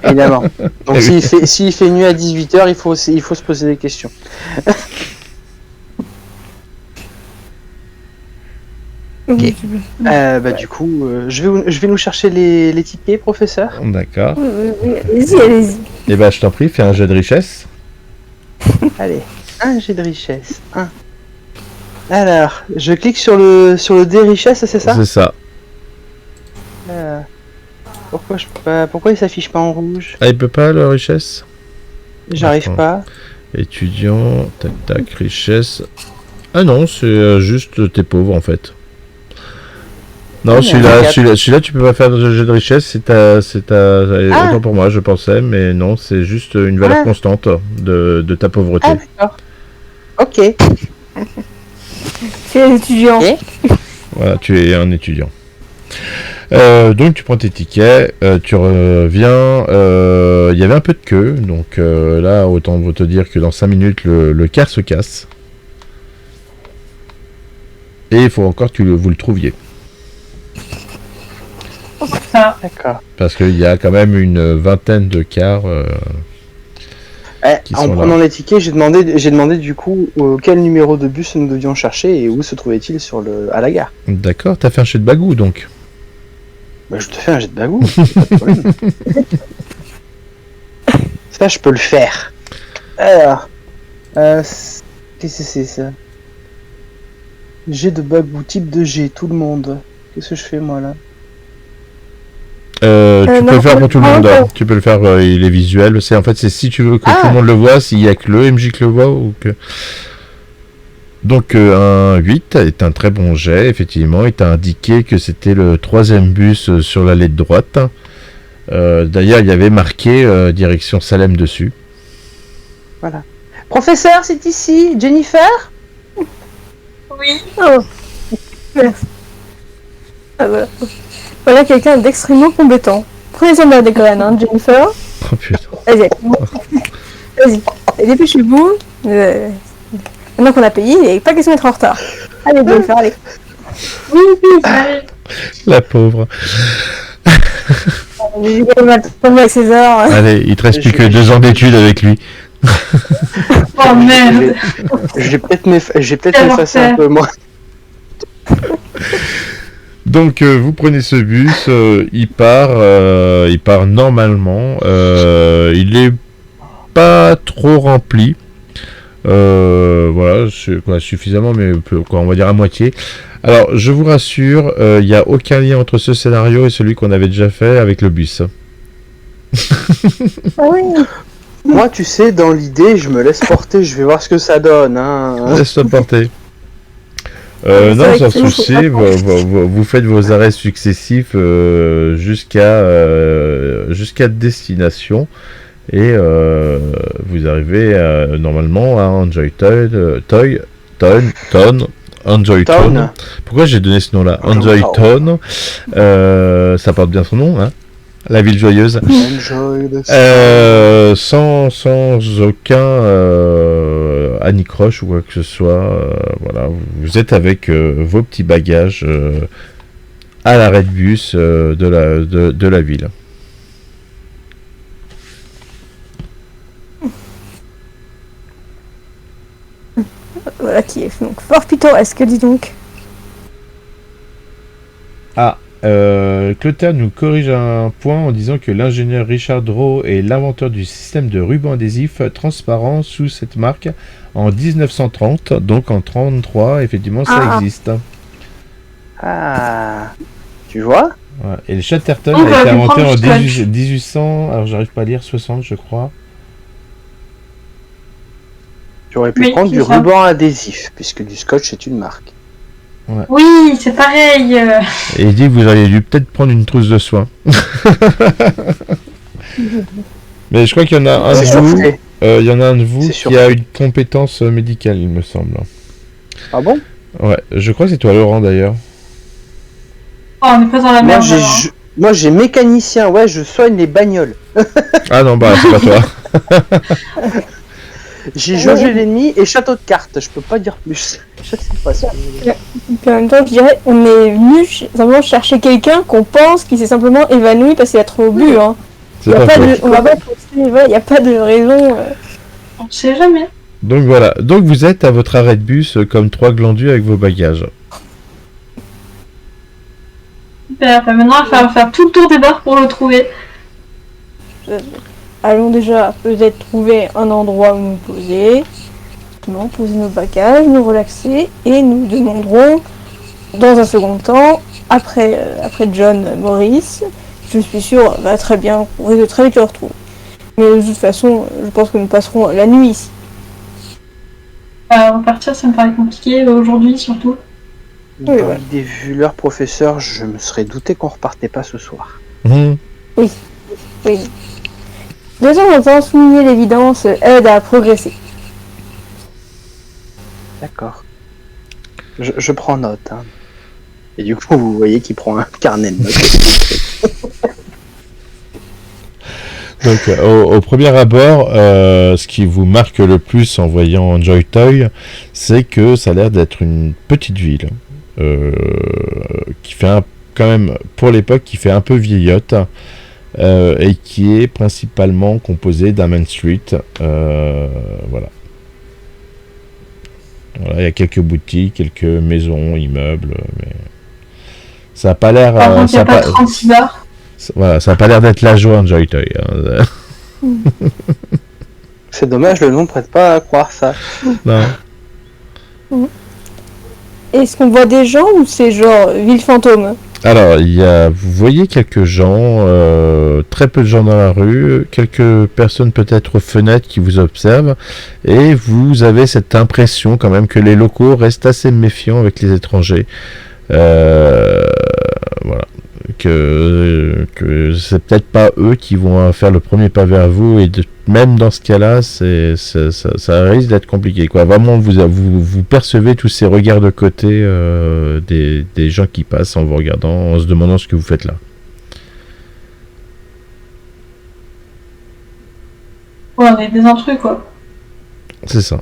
Évidemment. Donc s'il fait nuit à 18h, il faut se poser des questions. Ok. Du coup, je vais nous chercher les tickets, professeur. D'accord. Allez-y. Et bah je t'en prie, fais un jet de richesse. Allez, un jet de richesse. Alors, je clique sur le dé richesse, c'est ça? C'est ça. Pourquoi il s'affiche pas en rouge? Ah, il peut pas, la richesse? J'arrive Attends. pas. Étudiant, tac, richesse. Ah non, c'est juste t'es pauvre en fait. Non, Ah, celui-là, tu peux pas faire de jet de richesse, autant pour moi, je pensais, mais non, c'est juste une valeur constante de ta pauvreté. Ah d'accord. Ok. C'est les étudiants. Voilà, tu es un étudiant. Donc tu prends tes tickets, tu reviens, il y avait un peu de queue, donc là autant vous te dire que dans 5 minutes le car se casse. Et il faut encore que vous le trouviez. D'accord. Parce qu'il y a quand même une vingtaine de cars qui en sont prenant là. les tickets, j'ai demandé du coup quel numéro de bus nous devions chercher et où se trouvait-il à la gare. D'accord, t'as fait un jet de bagou donc. Bah, je te fais un jet de bagou. Pas de problème. Ça, je peux le faire. Alors, qu'est-ce que c'est ça? Jet de bagou, type de jet, tout le monde. Qu'est-ce que je fais moi là? Tu peux non, le faire pour tout le monde. non. Tu peux le faire, il est visuel. C'est si tu veux que tout le monde le voit, s'il y a que le MJ qui le voit ou que. Donc un 8 est un très bon jet, effectivement. Il t'a indiqué que c'était le 3e bus sur l'allée de droite. D'ailleurs, il y avait marqué direction Salem dessus. Voilà. Professeur, c'est ici. Jennifer? Oui. Oh. Merci. Ah, voilà quelqu'un d'extrêmement compétent. prenez ça dans des graines, hein, Jennifer. Oh putain. Vas-y. Vas-y. Et dépêchez-vous. Maintenant qu'on a payé, il n'est pas question d'être en retard. Allez, Jennifer, allez. Oui, allez. La pauvre. J'ai quand même tombé avec César. Allez, il te reste plus que 2 ans d'études avec lui. Oh merde. J'ai peut-être m'effacer un peu, moi. Donc vous prenez ce bus, il part normalement, il est pas trop rempli, voilà, suffisamment, mais on va dire à moitié. Alors je vous rassure, il n'y a aucun lien entre ce scénario et celui qu'on avait déjà fait avec le bus. Ah oui. Moi, tu sais, dans l'idée, je me laisse porter, je vais voir ce que ça donne. Hein. Laisse-toi porter. C'est Non, vrai sans que c'est souci, vous faites vos arrêts successifs jusqu'à destination et vous arrivez normalement à Enjoy Enjoy Town. Pourquoi j'ai donné ce nom-là? Enjoy Town. Ça porte bien son nom, hein? La ville joyeuse. Enjoy the sans aucun anicroche ou quoi que ce soit. Voilà, vous êtes avec vos petits bagages à l'arrêt de bus de la ville. Voilà qui est donc fort pittoresque, dis donc. Ah, Clotaire nous corrige un point en disant que l'ingénieur Richard Rowe est l'inventeur du système de ruban adhésif transparent sous cette marque en 1930, donc en 1933, effectivement, ça existe. Ah, tu vois? Ouais. Et le Chatterton On a va été inventé en comprendre 1800, alors j'arrive pas à lire, 60 je crois. Tu aurais pu Oui, prendre c'est du ça. ruban adhésif, puisque du scotch est une marque. Oui, c'est pareil. Et il dit que vous auriez dû peut-être prendre une trousse de soins. Mais je crois qu'il y en a un C'est de vous, surfait. il y en a un de vous C'est qui surfait. a une compétence médicale, il me semble. Ah bon? Ouais, je crois que c'est toi Laurent d'ailleurs. Oh, on n'est pas dans la Moi merde. j'ai alors. moi j'ai mécanicien, ouais, je soigne les bagnoles. Ah non, bah c'est pas toi. J'ai jaugé l'ennemi et château de cartes, je peux pas dire plus. Je sais pas si Et puis en même temps, je dirais, on est venu simplement chercher quelqu'un qu'on pense qui s'est simplement évanoui parce qu'il a trop bu. Hein. C'est pas faux. On va pas pousser, voilà, il n'y a pas de raison. On ne sait jamais. Donc voilà, donc vous êtes à votre arrêt de bus comme 3 glandus avec vos bagages. Super. Bah, maintenant, il va falloir faire tout le tour des bars pour le trouver. Allons déjà peut-être trouver un endroit où nous poser, poser nos bagages, nous relaxer et nous demanderons dans un second temps, après John Morris, je suis sûr va très bien, on risque de très vite le retrouver. Mais de toute façon, je pense que nous passerons la nuit ici. Repartir, ça me paraît compliqué aujourd'hui, surtout. Dans Oui, ouais. l'idée, vu leur professeur, je me serais douté qu'on repartait pas ce soir. Oui. De temps en temps, souligner l'évidence aide à progresser. D'accord. Je prends note. Hein. Et du coup, vous voyez qu'il prend un carnet de notes. Donc au premier abord, ce qui vous marque le plus en voyant Enjoy Toy, c'est que ça a l'air d'être une petite ville qui fait quand même, pour l'époque, qui fait un peu vieillotte et qui est principalement composée d'un Main Street. Voilà. Voilà, il y a quelques boutiques, quelques maisons, immeubles, mais ça a pas l'air. Par contre, il n'y ça a a pas pas- 36 bars. Voilà, ça a pas l'air d'être la joie Enjoy Toy. Hein. C'est dommage, le nom ne prête pas à croire ça. Non. Est-ce qu'on voit des gens ou c'est genre ville fantôme? Alors, vous voyez quelques gens, très peu de gens dans la rue, quelques personnes peut-être aux fenêtres qui vous observent, et vous avez cette impression quand même que les locaux restent assez méfiants avec les étrangers. Voilà. Que c'est peut-être pas eux qui vont faire le premier pas vers vous, et même dans ce cas-là, ça risque d'être compliqué, quoi. Vraiment, vous percevez tous ces regards de côté des gens qui passent en vous regardant, en se demandant ce que vous faites là. Ouais, mais des intrus, quoi. C'est ça.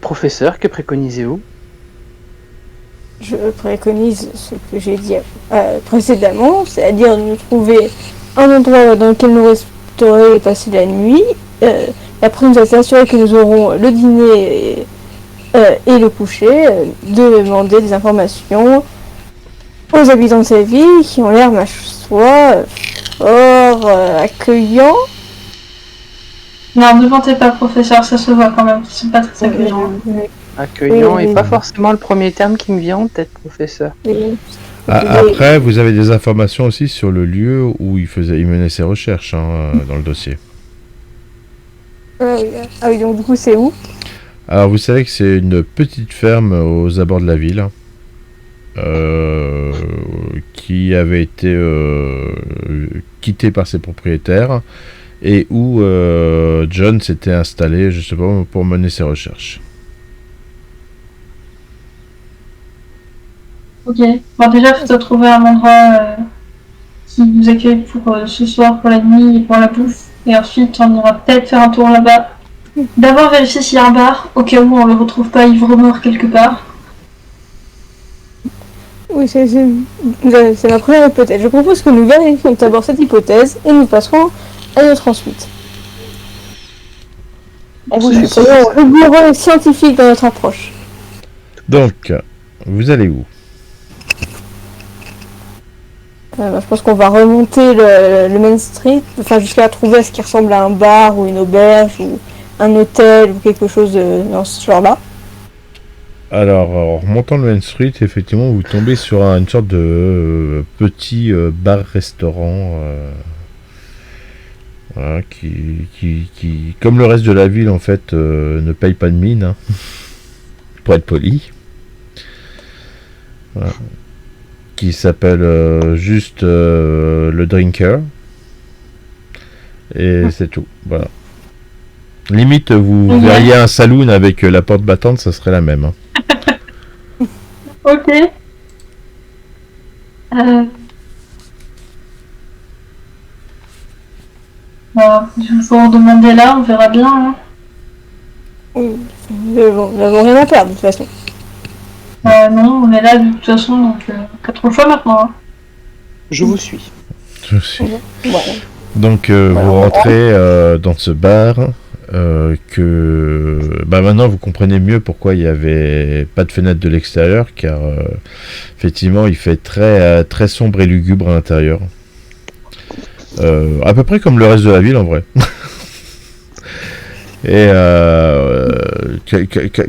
Professeur, que préconisez-vous? Je préconise ce que j'ai dit précédemment, c'est-à-dire de nous trouver un endroit dans lequel nous resterons et passer la nuit. Après nous assurer que nous aurons le dîner et le coucher, de demander des informations aux habitants de cette ville qui ont l'air, ma foi, fort accueillants. Non, ne mentez pas, professeur, ça se voit quand même. C'est pas très accueillant. Accueillant est pas forcément le premier terme qui me vient en tête, professeur. Après, vous avez des informations aussi sur le lieu où il menait ses recherches dans le dossier. Ah oui, donc du coup, c'est où? Alors, vous savez que c'est une petite ferme aux abords de la ville qui avait été quittée par ses propriétaires et où John s'était installé justement pour mener ses recherches. Ok. Bon, déjà, faut trouver un endroit qui vous accueille pour ce soir, pour la nuit et pour la bouffe. Et ensuite, on ira peut-être faire un tour là-bas. D'abord, vérifier s'il y a un bar, au cas où on le retrouve pas ivre-mort quelque part. Oui, c'est ma première hypothèse. Je propose que nous vérifions d'abord cette hypothèse et nous passerons à notre ensuite. On vous suit. Soyons rigoureux et scientifiques dans notre approche. Donc, vous allez où? Je pense qu'on va remonter le Main Street, enfin jusqu'à trouver ce qui ressemble à un bar ou une auberge ou un hôtel ou quelque chose dans ce genre-là. Alors, en remontant le Main Street, effectivement, vous tombez sur une sorte de petit bar-restaurant voilà, qui, comme le reste de la ville, en fait, ne paye pas de mine, hein, pour être poli. Voilà. Qui s'appelle juste le Drinker. Et c'est tout. Voilà. Limite, vous verriez un saloon avec la porte battante, ça serait la même. Hein. Ok. Bon, il faut en demander là, on verra bien. Hein. Oui, nous n'avons rien à perdre de toute façon. Non, on est là de toute façon, donc 4 fois maintenant. Hein. Je vous suis. Je suis. Voilà. Donc, vous rentrez dans ce bar. Que maintenant vous comprenez mieux pourquoi il n'y avait pas de fenêtre de l'extérieur, car effectivement il fait très sombre et lugubre à l'intérieur, à peu près comme le reste de la ville en vrai. Et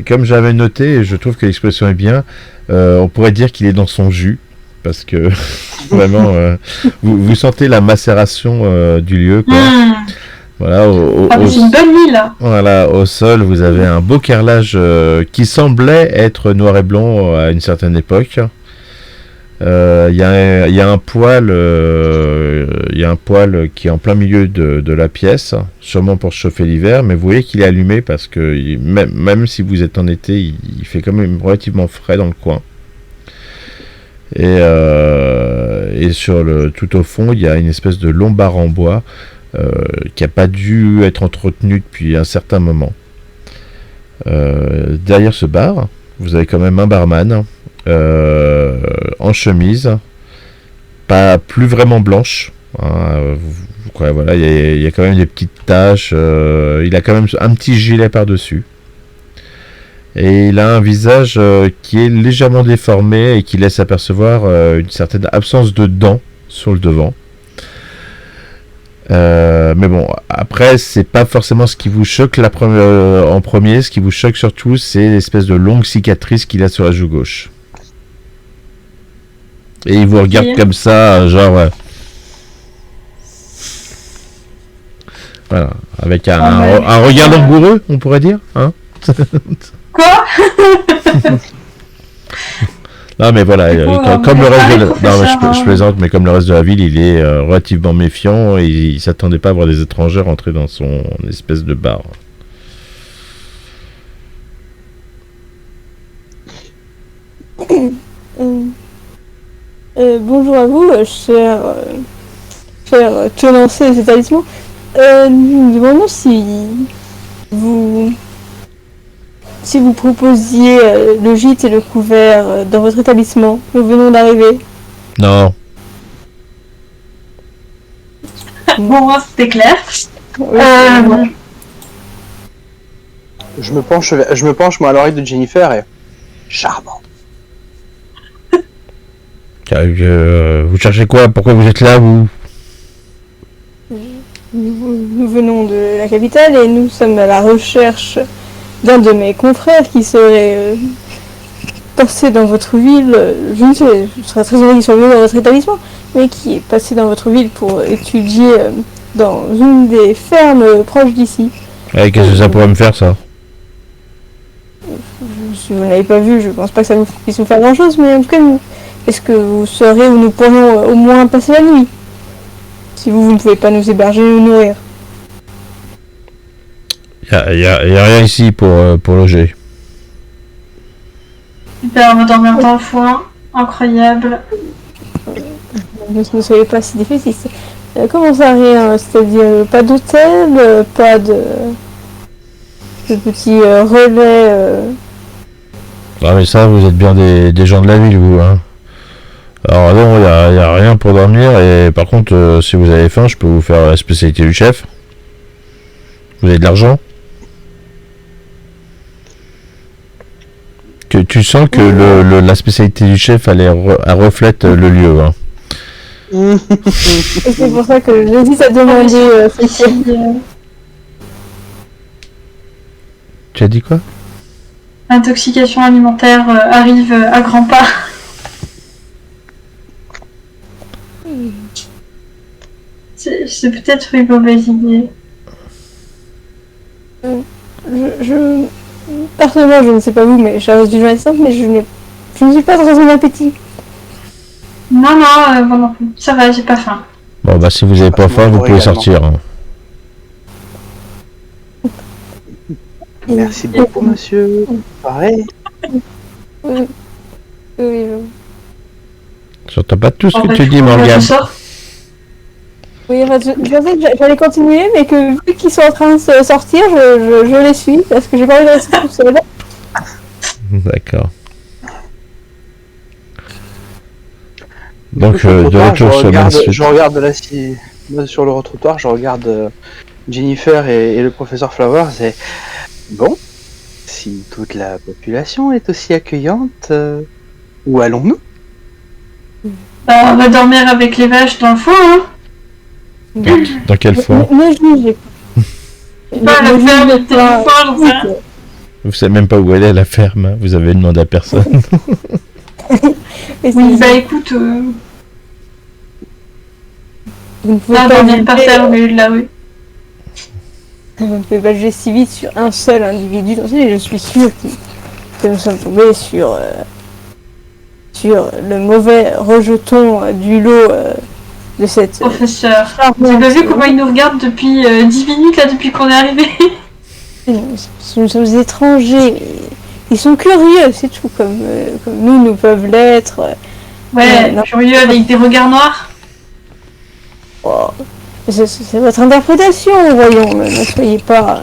comme j'avais noté, et je trouve que l'expression est bien, on pourrait dire qu'il est dans son jus, parce que vraiment vous sentez la macération du lieu, quoi. Voilà, c'est une bonne nuit là. Voilà, au sol, vous avez un beau carrelage qui semblait être noir et blanc à une certaine époque. Il y a un poêle qui est en plein milieu de la pièce, sûrement pour chauffer l'hiver, mais vous voyez qu'il est allumé parce que même si vous êtes en été, il fait quand même relativement frais dans le coin. Et tout au fond, il y a une espèce de long bar en bois qui n'a pas dû être entretenu depuis un certain moment. Derrière ce bar, vous avez quand même un barman en chemise, pas plus vraiment blanche. Hein, voilà, il y a quand même des petites taches. Il a quand même un petit gilet par-dessus. Et il a un visage qui est légèrement déformé et qui laisse apercevoir une certaine absence de dents sur le devant. Mais bon, après, c'est pas forcément ce qui vous choque en premier. Ce qui vous choque surtout, c'est l'espèce de longue cicatrice qu'il a sur la joue gauche. Et il vous regarde comme ça, genre... voilà, avec un regard langoureux, on pourrait dire. Hein. Quoi? Non mais voilà, comme le reste de la... Non, je plaisante, mais comme le reste de la ville, il est relativement méfiant et il s'attendait pas à voir des étrangers rentrer dans son espèce de bar. Bonjour à vous, cher faire tenancer cet établissement. Nous demandons si vous proposiez le gîte et le couvert dans votre établissement. Nous venons d'arriver. Non. Bon, c'était clair. Oui, Je me penche moi à l'oreille de Jennifer et charmant. Vous cherchez quoi? Pourquoi vous êtes là, vous? nous venons de la capitale et nous sommes à la recherche d'un de mes confrères qui serait passé dans votre ville. Je ne sais, je serais très heureux qu'il soit venu dans votre établissement, mais qui est passé dans votre ville pour étudier dans une des fermes proches d'ici. Qu'est-ce que ça pourrait me faire, ça? Si vous n'avez pas vu, je pense pas que ça puisse vous faire grand chose, mais en tout cas, est-ce que vous saurez où nous pourrions au moins passer la nuit? Si vous ne pouvez pas nous héberger ou nous nourrir. Y a rien ici pour loger. Super, on va dormir dans le foin. Incroyable. Ne soyez pas si défaitiste. Comment ça, rien? C'est-à-dire pas d'hôtel, pas de petits relais. Ah mais ça, vous êtes bien des gens de la ville, vous, hein. Alors non, y a rien pour dormir, et par contre, si vous avez faim, je peux vous faire la spécialité du chef. Vous avez de l'argent? Tu sens que la spécialité du chef, elle reflète le lieu, hein. Et c'est pour ça que j'hésite à demander Tu as dit quoi? Intoxication alimentaire arrive à grands pas. C'est peut-être une mauvaise idée. Personnellement, je ne sais pas vous, mais je reste du journaliste, mais je ne suis pas très en appétit. Non, bon non plus. Ça va, j'ai pas faim. Bon bah si vous avez pas faim, vous pouvez sortir, hein. Merci beaucoup, monsieur. Pareil. Oui. J'entends pas tout ce que tu dis, Morgane. Oui, enfin, je pensais que j'allais continuer, mais que vu qu'ils sont en train de se sortir, je les suis, parce que j'ai pas envie de rester tout seul. D'accord. Donc, de retour sur Main Street. Je regarde là, moi, sur le trottoir, je regarde Jennifer et le professeur Flowers et... Bon, si toute la population est aussi accueillante, où allons-nous? Bah, on va dormir avec les vaches dans le foin, hein. Dans quel foin? Ne jugez Pas la ferme, le foin, j'en sais rien. Vous savez même pas où elle est, la ferme, hein. Vous avez demandé à personne. Oui, bah écoute, Vous ne pouvez là, pas dormir par juger- terre au milieu de la rue. Vous ne pouvez pas juger si vite sur un seul individu dans ce et je suis sûr que nous sommes tombés sur le mauvais rejeton du lot de cette... Professeur, j'ai pas vu comment il nous regarde depuis 10 minutes là, depuis qu'on est arrivé. Nous sommes étrangers. Ils sont curieux, c'est tout, comme nous peuvent l'être. Ouais, non. curieux avec des regards noirs. Oh. C'est votre interprétation, voyons, ne soyez pas...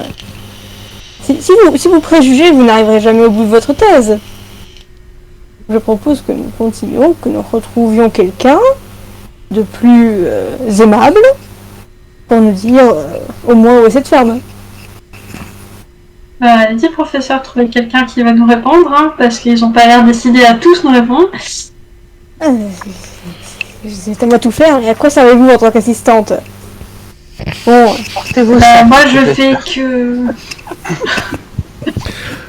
Si vous préjugez, vous n'arriverez jamais au bout de votre thèse. Je propose que nous continuions, que nous retrouvions quelqu'un de plus aimable pour nous dire au moins où est cette ferme. Dis professeur, trouver quelqu'un qui va nous répondre, hein, parce qu'ils ont pas l'air décidés à tous nous répondre. C'est à moi de tout faire, et à quoi servez-vous en tant qu'assistante? Bon, Moi je fais que...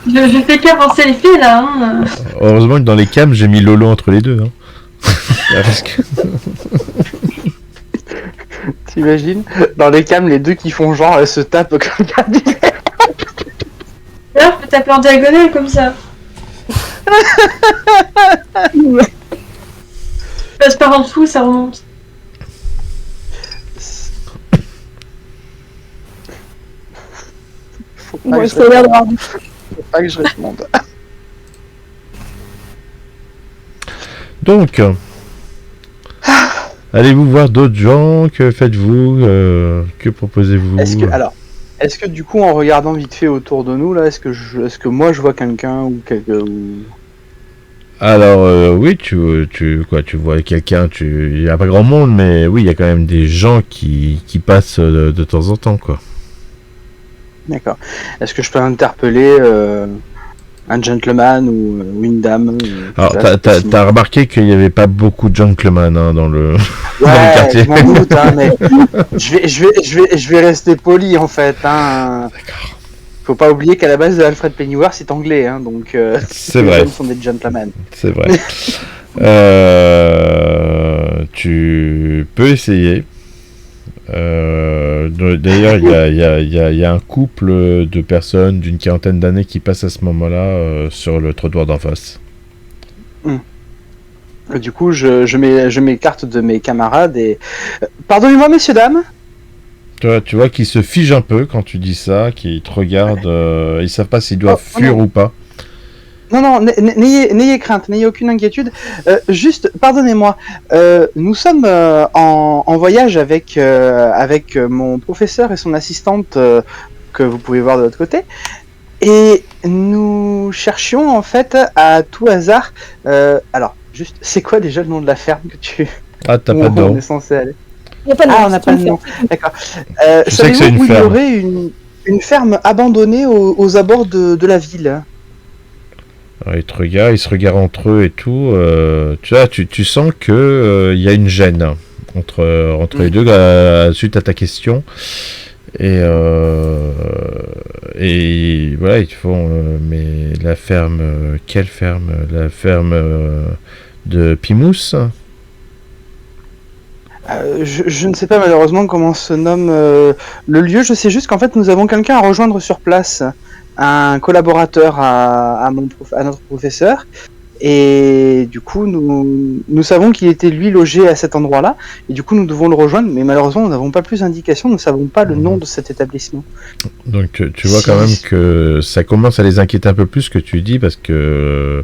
je fais qu'avancer les faits là, hein. Heureusement que dans les cams, j'ai mis Lolo entre les deux, hein. Parce que... T'imagines? Dans les cams, les deux qui font genre, elles se tapent comme ça. D'ailleurs, je peux taper en diagonale comme ça. Passe par en dessous, ça remonte. moi, je l'air d'avoir du... Faut pas que je réponde. Donc, Allez-vous voir d'autres gens? Que faites-vous? Que proposez-vous? Est-ce que du coup, en regardant vite fait autour de nous, là, est-ce que moi je vois quelqu'un ou Alors, oui, tu vois quelqu'un, il n'y a pas grand monde, mais oui, il y a quand même des gens qui passent de temps en temps, quoi. D'accord. Est-ce que je peux interpeller un gentleman ou une dame Alors, t'as remarqué qu'il n'y avait pas beaucoup de gentlemen dans le Ouais, dans le quartier. je m'en doute, hein, mais je vais rester poli en fait. Hein. D'accord. Faut pas oublier qu'à la base, Alfred Pennyworth c'est anglais, hein, donc C'est les vrai. hommes sont des gentlemen. C'est vrai. Tu peux essayer. D'ailleurs, il y a un couple de personnes d'une quarantaine d'années qui passent à ce moment-là sur le trottoir d'en face. Du coup, je m'écarte de mes camarades et... Pardonnez-moi, messieurs, dames. Tu vois qu'ils se figent un peu quand tu dis ça, qu'ils te regardent, ils savent pas s'ils doivent fuir ou pas. Non, n'ayez crainte, n'ayez aucune inquiétude. Juste, pardonnez-moi, nous sommes en voyage avec mon professeur et son assistante que vous pouvez voir de l'autre côté. Et nous cherchions en fait à tout hasard... alors, juste, c'est quoi déjà le nom de la ferme que tu... Ah, t'as pas de nom. On est censé aller. Il y a pas de nom, Ah, on n'a pas le nom. D'accord. Je sais que c'est une où il y ferme. aurait une ferme abandonnée aux abords de la ville? Alors, ils te regardent, ils se regardent entre eux et tout. Tu vois, tu sens que il y a une gêne entre les deux suite à ta question. Et voilà, ils font. Mais la ferme, quelle ferme? La ferme de Pimousse? Je ne sais pas malheureusement comment se nomme le lieu. Je sais juste qu'en fait nous avons quelqu'un à rejoindre sur place, un collaborateur à notre professeur. Et du coup nous savons qu'il était lui logé à cet endroit-là. Et du coup nous devons le rejoindre. Mais malheureusement nous n'avons pas plus d'indications. Nous ne savons pas le nom de cet établissement. Donc tu vois quand même que ça commence à les inquiéter un peu plus que tu dis parce que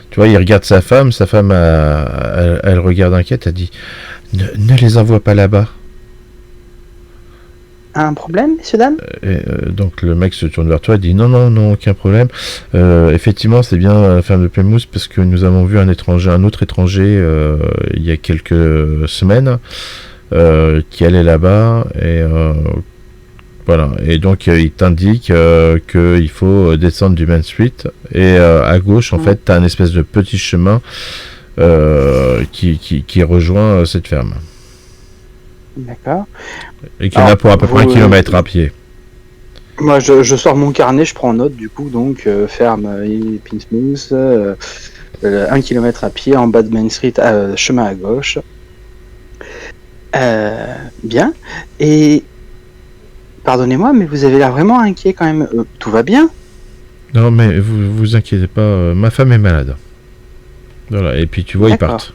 tu vois, il regarde sa femme elle regarde inquiète, elle dit ne les envoie pas là-bas. Un problème, messieurs, dames? Donc le mec se tourne vers toi et dit non, aucun problème. Effectivement, c'est bien la ferme de Plymouth parce que nous avons vu un autre étranger il y a quelques semaines qui allait là-bas et voilà. Et donc il t'indique qu'il faut descendre du Main Street et à gauche en fait t'as un espèce de petit chemin qui rejoint cette ferme. D'accord. Et qu'il y en a pour à peu près 1 kilomètre à pied. Moi, je sors mon carnet, je prends note du coup, donc ferme Pinsmouth, 1 kilomètre à pied en bas de Main Street, chemin à gauche. Bien. Et pardonnez-moi, mais vous avez l'air vraiment inquiet quand même. Tout va bien? Non, mais vous inquiétez pas, ma femme est malade. Voilà, et puis tu vois, D'accord. ils partent.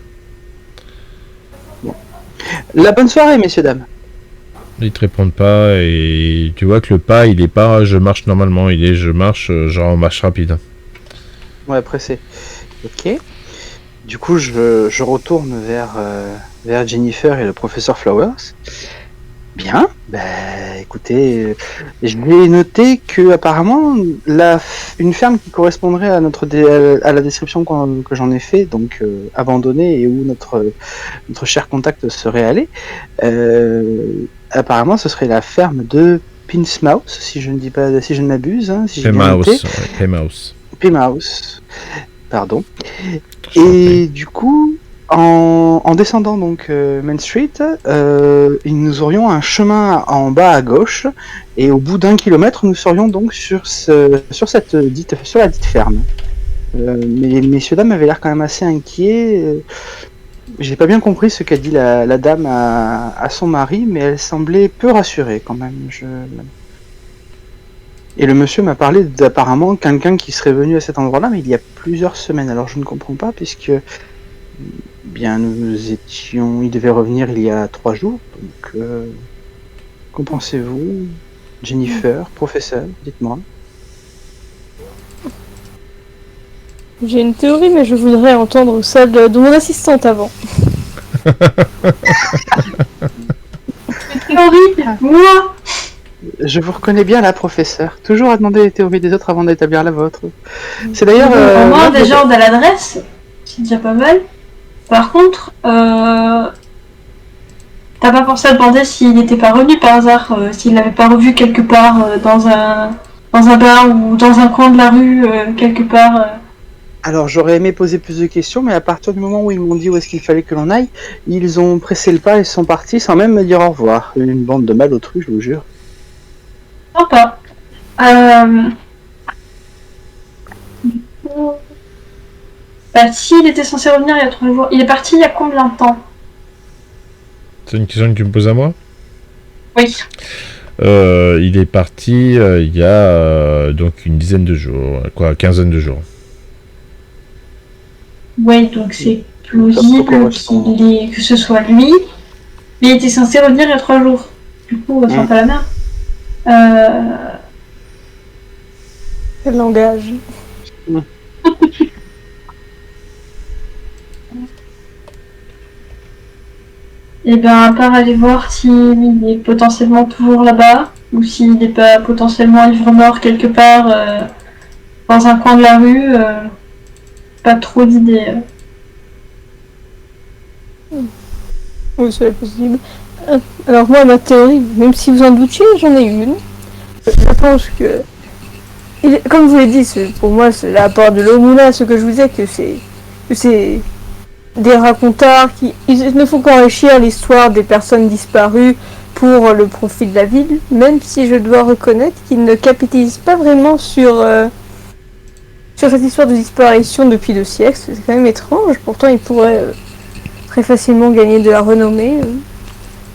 Bon. La bonne soirée, messieurs, dames. Ils te répondent pas et tu vois que le pas, il est pas je marche normalement, il est je marche genre en marche rapide. Ouais, pressé. Ok. Du coup, je retourne vers Jennifer et le professeur Flowers. Bien. Écoutez, je vais noter que apparemment une ferme qui correspondrait à à la description que j'en ai fait, donc abandonnée et où notre cher contact serait allé. Apparemment, ce serait la ferme de Pinsmouth, si je ne m'abuse, hein, si j'ai bien noté. Plymouth. Pardon. Et du coup, en descendant donc Main Street, nous aurions un chemin en bas à gauche, et au bout d'1 kilomètre, nous serions donc sur la dite ferme. Mais messieurs dames avaient l'air quand même assez inquiets. J'ai pas bien compris ce qu'a dit la dame à son mari, mais elle semblait peu rassurée quand même. Et le monsieur m'a parlé d'apparemment quelqu'un qui serait venu à cet endroit-là, mais il y a plusieurs semaines. Alors je ne comprends pas, puisque bien il devait revenir il y a 3 jours. Donc qu'en pensez-vous, Jennifer, professeur, dites-moi. J'ai une théorie, mais je voudrais entendre celle de mon assistante avant. Théorie, moi. Je vous reconnais bien là, professeur. Toujours à demander les théories des autres avant d'établir la vôtre. C'est d'ailleurs... Au moins, l'un déjà, on a l'adresse. C'est déjà pas mal. Par contre, t'as pas pensé à demander s'il n'était pas revenu par hasard, s'il l'avait pas revu quelque part dans un bar ou dans un coin de la rue, quelque part. Alors j'aurais aimé poser plus de questions, mais à partir du moment où ils m'ont dit où est-ce qu'il fallait que l'on aille, ils ont pressé le pas et sont partis sans même me dire au revoir. Une bande de malotrus, je vous jure. Sympa. Bah, s'il était censé revenir il y a 3 jours, il est parti il y a combien de temps? C'est une question que tu me poses à moi? Oui. Il est parti il y a donc une dizaine de jours, quoi, quinzaine de jours. Oui, donc c'est plausible que ce soit lui, mais il était censé revenir il y a 3 jours. Du coup, on sent pas la mer. Quel langage. Et bien, à part aller voir s'il est potentiellement toujours là-bas, ou s'il n'est pas potentiellement ivre-mort quelque part dans un coin de la rue, pas trop d'idées. Oui, c'est possible. Alors moi, ma théorie, même si vous en doutiez, j'en ai une. Je pense que... Comme je vous l'ai dit, pour moi, c'est l'apport de l'Omuna, ce que je vous disais, que c'est des racontars qui ils ne font qu'enrichir l'histoire des personnes disparues pour le profit de la ville, même si je dois reconnaître qu'ils ne capitalisent pas vraiment sur cette histoire de disparition depuis 2 siècles. C'est quand même étrange, pourtant ils pourraient très facilement gagner de la renommée.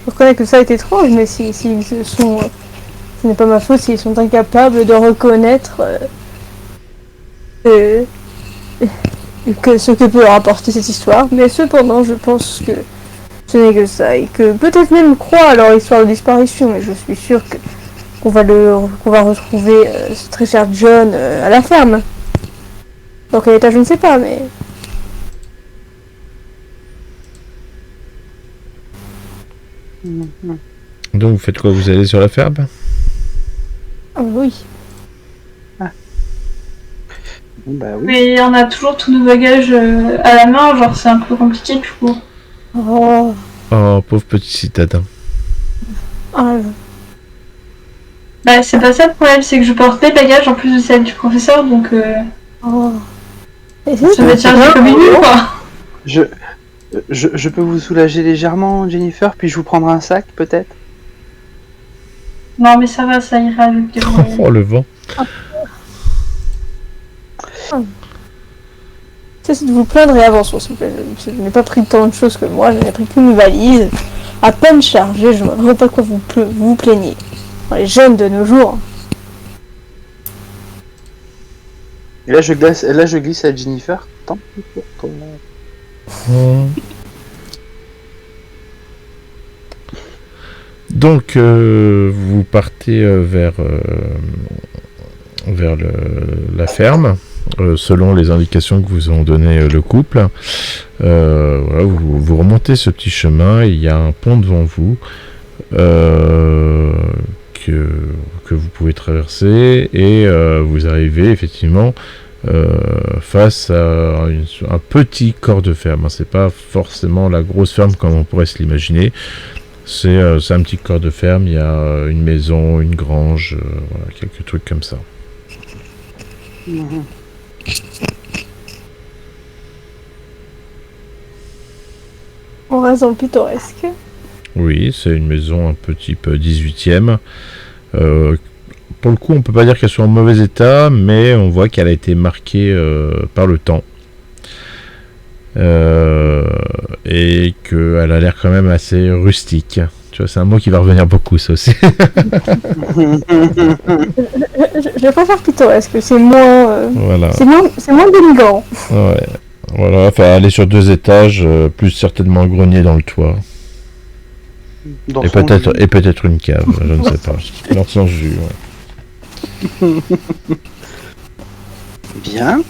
Je reconnais que ça est étrange, mais s'ils sont... ce n'est pas ma faute s'ils sont incapables de reconnaître que ce que peut leur apporter cette histoire. Mais cependant, je pense que ce n'est que ça, et que peut-être même croient à leur histoire de disparition, mais je suis sûre qu'on va retrouver ce très cher John à la ferme. Dans quel état, je ne sais pas, mais... Donc vous faites quoi? Vous allez sur la ferme? Ah oui. Bah oui. Mais on a toujours tous nos bagages à la main, genre c'est un peu compliqué du coup. Oh. Oh, pauvre petit citadin. Ah, Bah c'est pas ça le problème, c'est que je porte des bagages en plus de celle du professeur, donc oh. ça va tirer comme une nulle quoi. Je peux vous soulager légèrement, Jennifer, puis je vous prendrai un sac, peut-être? Non mais ça va, ça ira avec les Oh, le vent. C'est de vous plaindre et avançons, s'il vous plaît. Je n'ai pas pris tant de choses que moi, je n'ai pris qu'une valise, à peine chargée, je ne vois pas quoi vous plaignez. Les jeunes de nos jours. Et là, je glisse à Jennifer. Tant pis pour toi. Donc vous partez vers la ferme, selon les indications que vous ont donné le couple. Voilà, vous remontez ce petit chemin, il y a un pont devant vous que vous pouvez traverser, et vous arrivez effectivement face à un petit corps de ferme. C'est pas forcément la grosse ferme comme on pourrait se l'imaginer. C'est un petit corps de ferme, il y a une maison, une grange, voilà, quelques trucs comme ça. On reste dans le pittoresque. Oui, c'est une maison un peu type 18e. Pour le coup, on peut pas dire qu'elle soit en mauvais état, mais on voit qu'elle a été marquée par le temps. Et qu'elle a l'air quand même assez rustique. Tu vois, c'est un mot qui va revenir beaucoup, ça aussi. Je préfère pittoresque, c'est moins... Voilà. C'est moins dénigrant. Ouais. Voilà, enfin, elle est sur 2 étages, plus certainement un grenier dans le toit. Et peut-être une cave, je ne sais pas. Dans son jus, ouais. Bien.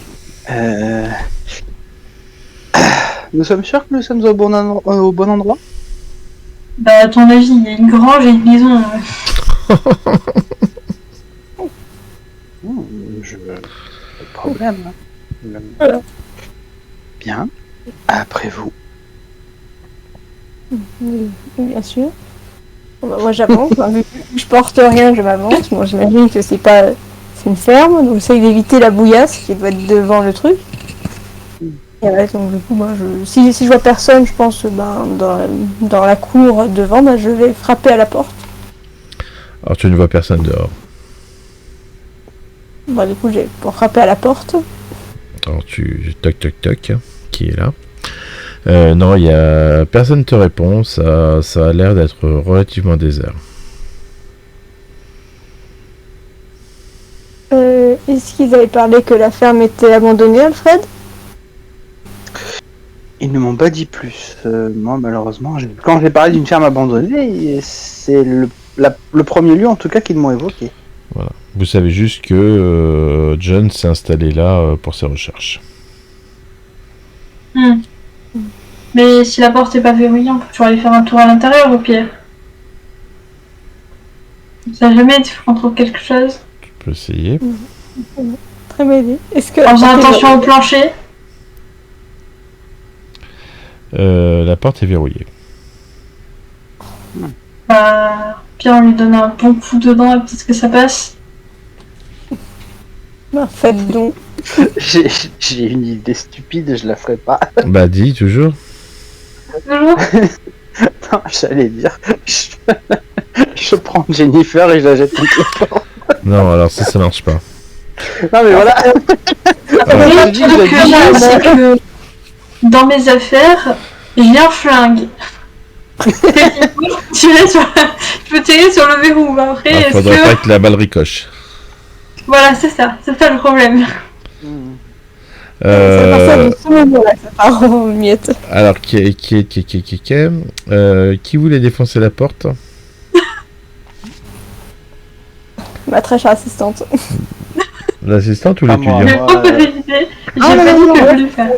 nous sommes sûrs que nous sommes au bon endroit. Bah, à ton avis, il y a une grange et une maison. Pas de problème. Hein. Voilà. Bien. Après vous. Oui, bien sûr. Bon, bah, moi j'avance, hein, vu que je porte rien, je m'avance. Bon, j'imagine que c'est une ferme, donc j'essaye d'éviter la bouillasse qui doit être devant le truc. Et ouais, donc du coup, moi, si je vois personne, je pense dans la cour devant, bah, je vais frapper à la porte. Alors tu ne vois personne dehors. Bah, du coup, j'ai pour frapper à la porte. Alors tu toc toc toc, qui est là? Non, il y a personne te répond. Ça a l'air d'être relativement désert. Est-ce qu'ils avaient parlé que la ferme était abandonnée, Alfred? Ils ne m'ont pas dit plus. Moi, malheureusement, quand j'ai parlé d'une ferme abandonnée, c'est le premier lieu, en tout cas, qu'ils m'ont évoqué. Voilà. Vous savez juste que John s'est installé là pour ses recherches. Mais si la porte est pas verrouillée, on peut toujours aller faire un tour à l'intérieur au pire. Ça jamais tu on trouve quelque chose. Tu peux essayer. Très bonne idée. Est-ce que En faisant attention au plancher. La porte est verrouillée. Bah, pire on lui donne un bon coup dedans et peut-être que ça passe. Bah, faites donc. J'ai une idée stupide, je la ferai pas. Bah dis toujours. Toujours. Non, j'allais dire. Je prends Jennifer et je la jette contre la porte. Non, alors ça marche pas. Non mais voilà. Après, je le dis, truc je que j'ai, c'est que dans mes affaires, j'ai un flingue. Je peux tirer sur le verrou, mais après, Il est-ce faudrait que... pas que la balle ricoche. Voilà, c'est ça le problème. C'est à partir de ce moment-là que ça part en miettes. Alors qui voulait défoncer la porte? Ma très chère assistante. L'assistante ou Pas moi. l'étudiant? J'ai proposé l'idée, j'ai Ah, pas non, dit non, que je non. voulais le faire.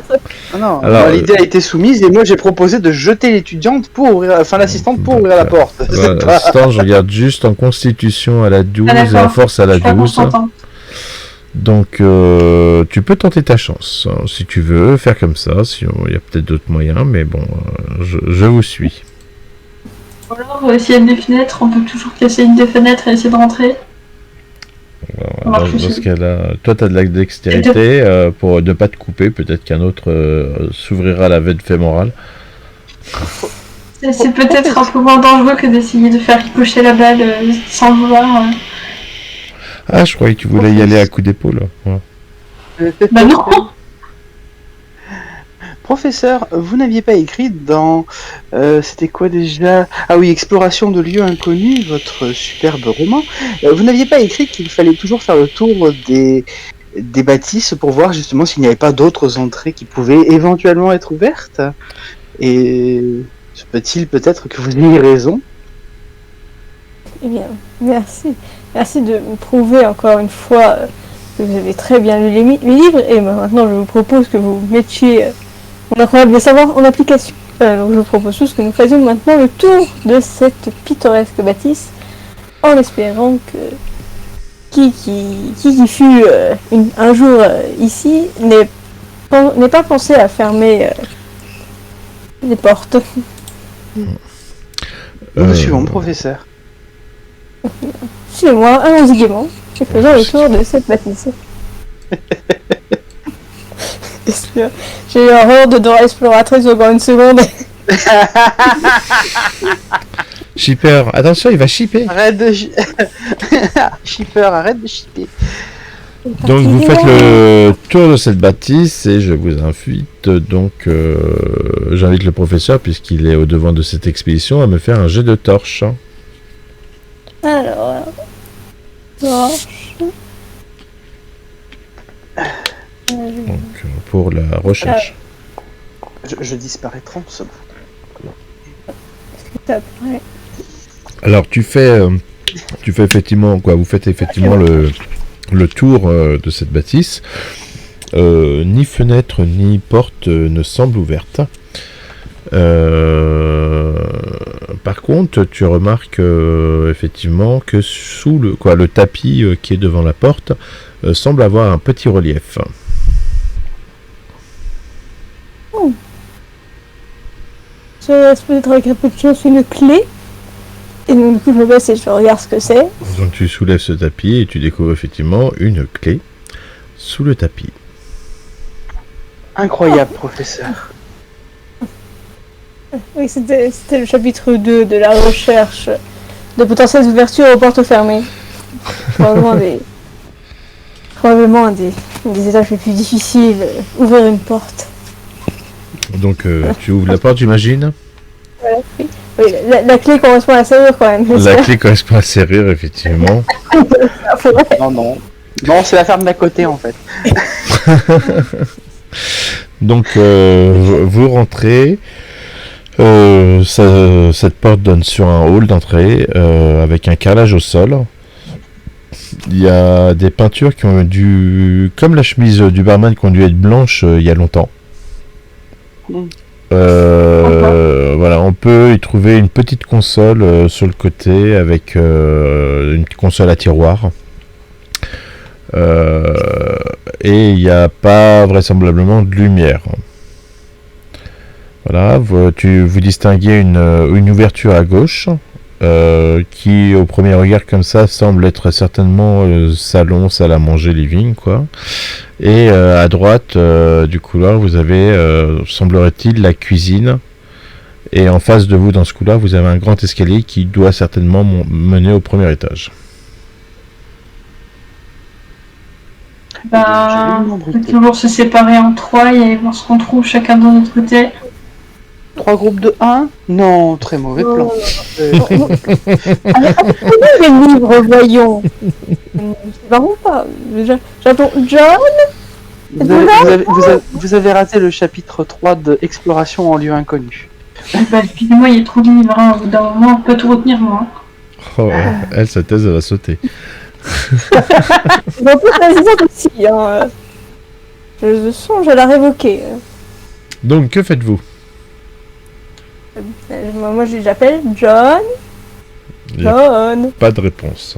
Ah non, Alors, moi, l'idée a été soumise et moi j'ai proposé de jeter l'étudiante pour ouvrir, enfin l'assistante pour ouvrir la porte. C'est pas- L'assistante, je regarde juste en constitution à la 12 Ah, et d'accord. en force à la Je suis pas 12. consentante. Donc tu peux tenter ta chance hein, si tu veux faire comme ça. Si il y a peut-être d'autres moyens, mais bon, je vous suis. Ou alors, s'il y a des fenêtres, on peut toujours casser une des fenêtres et essayer de rentrer. Dans, marche dans aussi. ce cas-là, toi tu as de la dextérité pour ne pas te couper. Peut-être qu'un autre s'ouvrira la veine fémorale. C'est peut-être un peu moins dangereux que d'essayer de faire ricocher la balle sans le vouloir. Ah, je croyais que tu voulais y aller à coup d'épaule. Ouais. Bah non. Professeur, vous n'aviez pas écrit dans... c'était quoi déjà? Ah oui, Exploration de lieux inconnus, votre superbe roman. Vous n'aviez pas écrit qu'il fallait toujours faire le tour des bâtisses pour voir justement s'il n'y avait pas d'autres entrées qui pouvaient éventuellement être ouvertes? Et se peut-il peut-être que vous ayez raison? Eh bien, merci. Merci de me prouver encore une fois que vous avez très bien lu les livres. Et maintenant, je vous propose que vous mettiez mon incroyable savoir en application. Donc, je vous propose tous que nous faisions maintenant le tour de cette pittoresque bâtisse, en espérant que qui fut un jour ici n'ait pas pensé à fermer les portes. Nous vous suivons, professeur. Suivez-moi, allons-y gaiement, et faisons le tour de cette bâtisse. J'ai eu horreur de Dora Exploratrice encore une seconde. Shipper, attention, il va shipper. Arrête de... Shipper, arrête de shipper. Donc vous faites le tour de cette bâtisse et je vous invite donc, j'invite le professeur puisqu'il est au devant de cette expédition à me faire un jet de torche. Alors, torche. Donc pour la recherche. Je disparais 30 secondes. Ouais. Alors tu fais effectivement quoi, vous faites effectivement le tour de cette bâtisse. Ni fenêtre ni porte ne semble ouverte. Par contre, tu remarques effectivement que sous le tapis qui est devant la porte semble avoir un petit relief. Je peut-être avec un peu de chance une clé. Et donc du coup je me baisse et je regarde ce que c'est. Donc tu soulèves ce tapis et tu découvres effectivement une clé sous le tapis. Incroyable, professeur. Oui, c'était le chapitre 2 de la recherche de potentielles ouvertures aux portes fermées. Probablement un des étages les plus difficiles, ouvrir une porte. Donc tu ouvres la porte, j'imagine. Voilà, oui. Oui, la clé correspond à la serrure quand même. La clé correspond à la serrure, effectivement. Non, c'est la ferme d'à côté en fait. Donc vous rentrez. Cette porte donne sur un hall d'entrée avec un carrelage au sol. Il y a des peintures qui ont dû, comme la chemise du barman, qui ont dû être blanches il y a longtemps. Voilà, on peut y trouver une petite console sur le côté avec une console à tiroir. Et il n'y a pas vraisemblablement de lumière. Voilà, vous distinguez une ouverture à gauche qui, au premier regard comme ça, semble être certainement salon, salle à manger, living, quoi. Et à droite du couloir, vous avez, semblerait-il, la cuisine. Et en face de vous, dans ce couloir, vous avez un grand escalier qui doit certainement mener au premier étage. On peut toujours se séparer en 3 et aller voir ce qu'on trouve chacun de notre côté. 3 groupes de 1 ? Non, très mauvais plan. Les livres, voyons. Pardon pas. J'attends John. Vous avez raté le chapitre 3 de Exploration en lieu inconnu. Excusez-moi, il y a trop de livres. Au bout d'un moment, on peut tout retenir, moi. Oh, elle, sa thèse, elle va sauter. En plus, la saison aussi. Je songe à la révoquer. Donc, que faites-vous ? Moi, j'appelle John. John. Pas de réponse.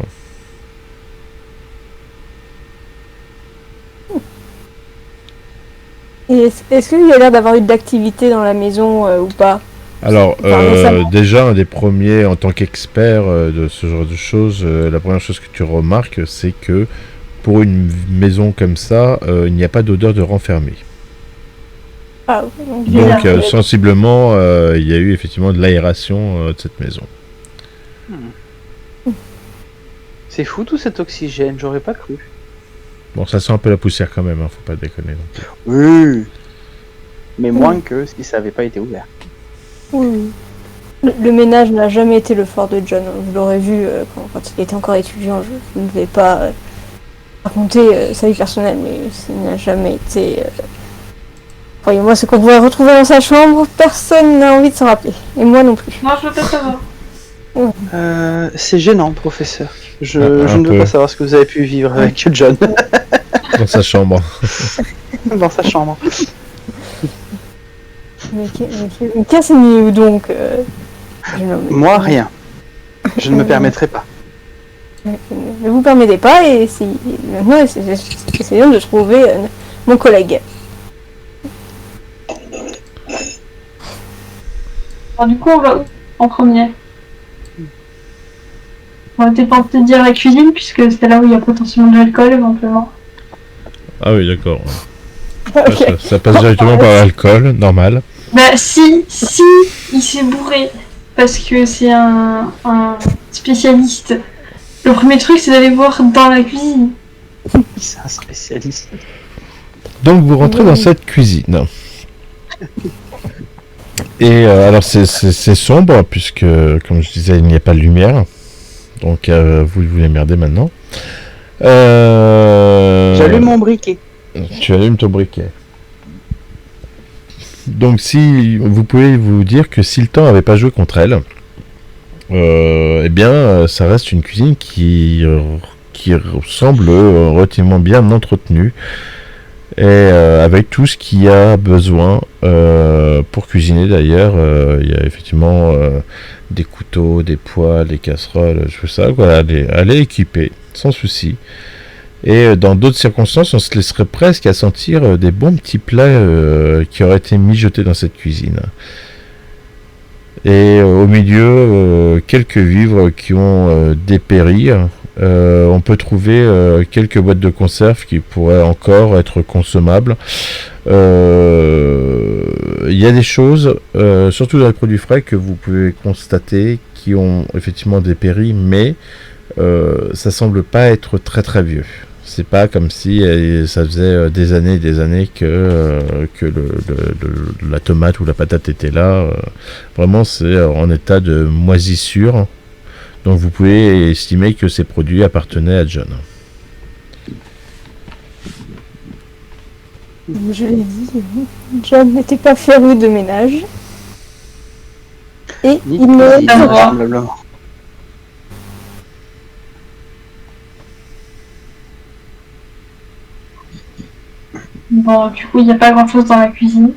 Et est-ce qu'il y a l'air d'avoir eu de l'activité dans la maison ou pas ? Alors, déjà, un des premiers, en tant qu'expert de ce genre de choses, la première chose que tu remarques, c'est que pour une maison comme ça, il n'y a pas d'odeur de renfermé. Ah, donc, sensiblement, il y a eu effectivement de l'aération de cette maison. C'est fou tout cet oxygène, j'aurais pas cru. Bon, ça sent un peu la poussière quand même, hein, faut pas déconner. Donc. Oui, mais moins que si ça avait pas été ouvert. Oui. Le ménage n'a jamais été le fort de John. Vous l'aurez vu quand il était encore étudiant. Je ne vais pas raconter sa vie personnelle, mais ça n'a jamais été... Croyez-moi, ce qu'on pourrait retrouver dans sa chambre, personne n'a envie de s'en rappeler. Et moi non plus. Non, je veux pas savoir. C'est gênant, professeur. Je ne veux pas savoir ce que vous avez pu vivre avec John. Dans sa chambre. Dans sa chambre. Mais cassez-vous donc Moi, rien. Je ne me permettrai pas. Ne vous permettez pas et si... Maintenant, essayons de trouver mon collègue. Alors du coup, on va où en premier? On va peut-être dire la cuisine, puisque c'est là où il y a potentiellement de l'alcool, éventuellement. Ah oui, d'accord. Okay. Ça passe directement par l'alcool, normal. Bah si, il s'est bourré, parce que c'est un spécialiste. Le premier truc, c'est d'aller voir dans la cuisine. C'est un spécialiste. Donc vous rentrez dans cette cuisine. Et alors c'est sombre, puisque, comme je disais, il n'y a pas de lumière. Donc vous les merdez maintenant. J'allume mon briquet. Tu allumes ton briquet. Donc si vous pouvez vous dire que si le temps n'avait pas joué contre elle, eh bien ça reste une cuisine qui semble relativement bien entretenue. Et avec tout ce qu'il y a besoin pour cuisiner d'ailleurs, il y a effectivement des couteaux, des poêles, des casseroles, tout ça, quoi. Elle est équipée, sans souci. Et dans d'autres circonstances, on se laisserait presque à sentir des bons petits plats qui auraient été mijotés dans cette cuisine. Et au milieu, quelques vivres qui ont dépéri. On peut trouver quelques boîtes de conserve qui pourraient encore être consommables. Il y a des choses, surtout dans les produits frais, que vous pouvez constater qui ont effectivement dépéri, mais ça semble pas être très très vieux. C'est pas comme si ça faisait des années et des années que la tomate ou la patate était là. Vraiment, c'est en état de moisissure. Donc vous pouvez estimer que ces produits appartenaient à John. Je l'ai dit, John n'était pas féru de ménage. Et il me... vraisemblablement. Bon, du coup, il n'y a pas grand-chose dans la cuisine.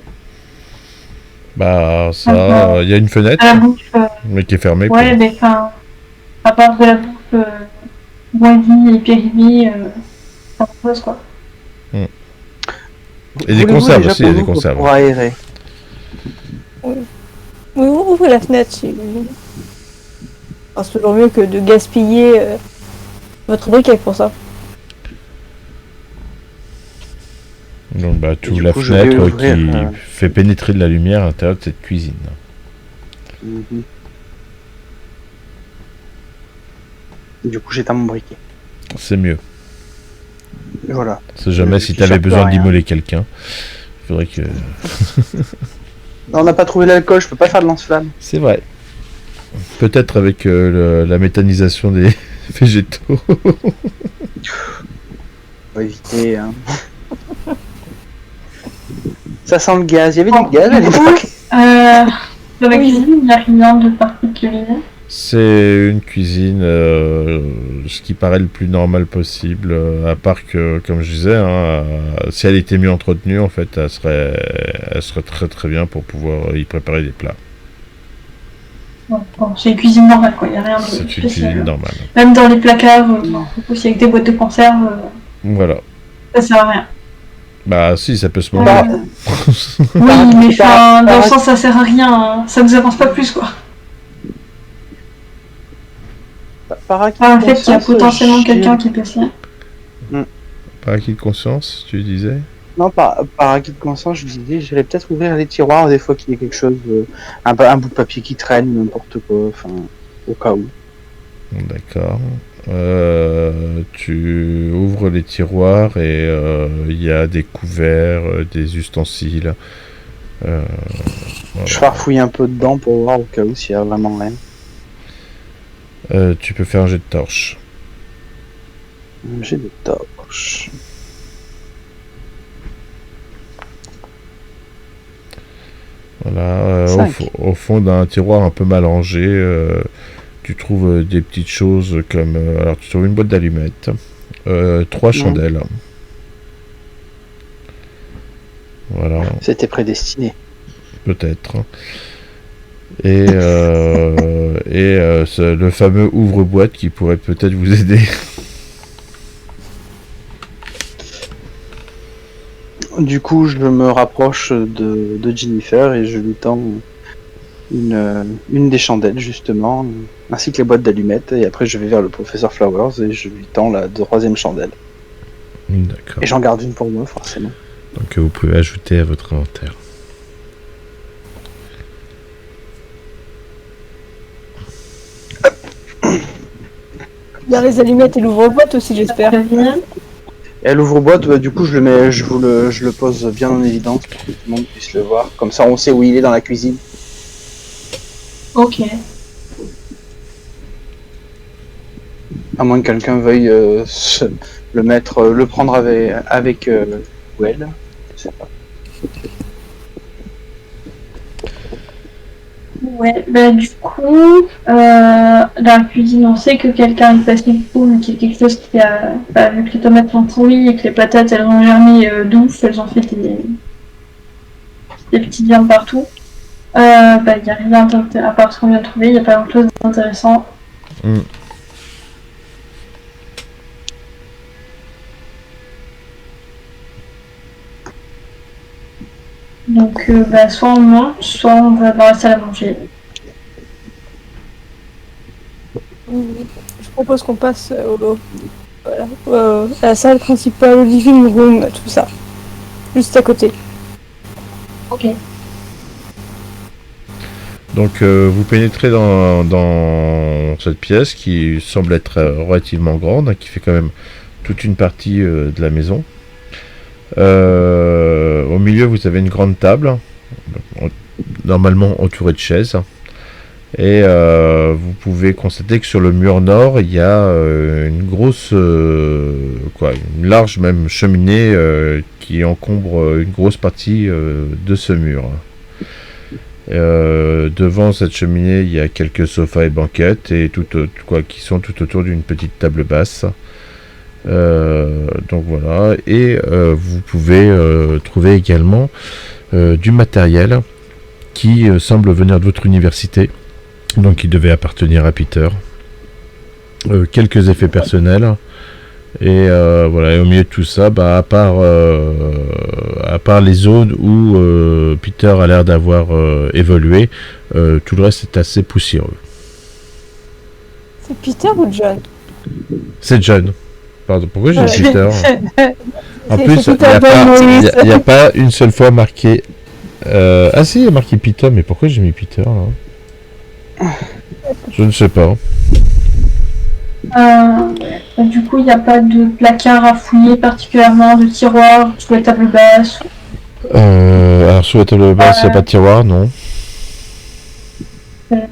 Bah ça, il y a une fenêtre, À la bouffe, mais qui est fermée. ouais, quoi. mais enfin, à part de la bouffe moisie et périmée, ça pose quoi. Et des Voulez-vous conserves déjà aussi, il y a pour des nous, conserves. pour aérer. Oui, ouvrez la fenêtre. C'est toujours mieux que de gaspiller votre briquet pour ça. Donc bah tu du ouvres la coup, je vais fenêtre ouvrir, qui fait pénétrer de la lumière à l'intérieur de cette cuisine. Mhm. Du coup, j'éteins mon briquet. C'est mieux. Et voilà. C'est jamais si Tu tu avais sers plus besoin à rien. d'immoler quelqu'un. Il faudrait que... Non, on n'a pas trouvé l'alcool, je peux pas faire de lance-flamme. C'est vrai. Peut-être avec la méthanisation des végétaux. On va éviter. Hein. Ça sent le gaz. Il y avait du gaz à Du coup, l'époque. dans la cuisine, il n'y a rien de particulier. C'est une cuisine, ce qui paraît le plus normal possible, à part que, comme je disais, hein, si elle était mieux entretenue, en fait, elle serait très très bien pour pouvoir y préparer des plats. Bon, c'est une cuisine normale, quoi. Il n'y a rien de C'est une spécial. cuisine normale. Même dans les placards, aussi avec des boîtes de conserve, Voilà. ça sert à rien. Bah si, ça peut se Euh, manger. oui, mais enfin, dans le sens, ça sert à rien. Hein. Ça nous avance pas plus, quoi. Par acquis Enfin, de le fait qu'il y a conscience, potentiellement je- quelqu'un qui peut faire. Par acquis de conscience, tu disais? Non, par acquis de conscience, je disais, j'irais peut-être ouvrir les tiroirs des fois qu'il y a quelque chose, un bout de papier qui traîne, n'importe quoi, enfin, au cas où. D'accord. Tu ouvres les tiroirs et il y a des couverts, des ustensiles. Voilà. Je farfouille un peu dedans pour voir au cas où s'il y a vraiment rien. Tu peux faire un jet de torche. J'ai des torches. Voilà. Cinq. Au fond d'un tiroir un peu mal rangé, tu trouves des petites choses comme... alors tu trouves une boîte d'allumettes, 3 chandelles. Voilà, C'était prédestiné. peut-être. Et le fameux ouvre-boîte qui pourrait peut-être vous aider. Du coup, je me rapproche de Jennifer et je lui tends une des chandelles, justement, ainsi que les boîtes d'allumettes. Et après, je vais vers le professeur Flowers et je lui tends la 3e chandelle. D'accord. Et j'en garde une pour moi, forcément. Donc vous pouvez ajouter à votre inventaire. Il y a les allumettes et l'ouvre-boîte aussi, j'espère. Et l'ouvre-boîte, bah, du coup, je le pose bien en évidence pour que tout le monde puisse le voir. Comme ça, on sait où il est dans la cuisine. Ok. À moins que quelqu'un veuille le prendre avec ou elle. Je sais pas. Ouais, bah du coup, la cuisine, on sait que quelqu'un est passé cool, qu'il y a quelque chose qui a... Bah, vu que les tomates sont pourries et que les patates, elles ont germé d'ouf, elles ont fait des petites germes partout. Bah, il n'y a rien à part ce qu'on vient de trouver, il n'y a pas grand-chose d'intéressant. Mm. Donc, bah, soit on monte, soit on va dans la salle à manger. Je propose qu'on passe à la salle principale, au living room, tout ça. Juste à côté. Ok. Donc vous pénétrez dans cette pièce qui semble être relativement grande, hein, qui fait quand même toute une partie de la maison. Au milieu, vous avez une grande table, normalement entourée de chaises. Et vous pouvez constater que sur le mur nord, il y a une grosse, une large même cheminée qui encombre une grosse partie de ce mur. Devant cette cheminée, il y a quelques sofas et banquettes et qui sont tout autour d'une petite table basse. Donc voilà, et vous pouvez trouver également du matériel qui semble venir de votre université, donc qui devait appartenir à Peter. Quelques effets personnels. Et voilà, et au milieu de tout ça, à part les zones où Peter a l'air d'avoir évolué, tout le reste est assez poussiéreux. C'est Peter ou John? C'est John. Pardon, pourquoi j'ai dit Peter? En C'est plus, Peter il n'y a pas une seule fois marqué... Ah si, il y a marqué Peter, mais pourquoi j'ai mis Peter là? Je ne sais pas. Du coup, il n'y a pas de placard à fouiller particulièrement, de tiroir sous la table basse. Alors sous la table basse, il n'y a pas de tiroir, non. Non,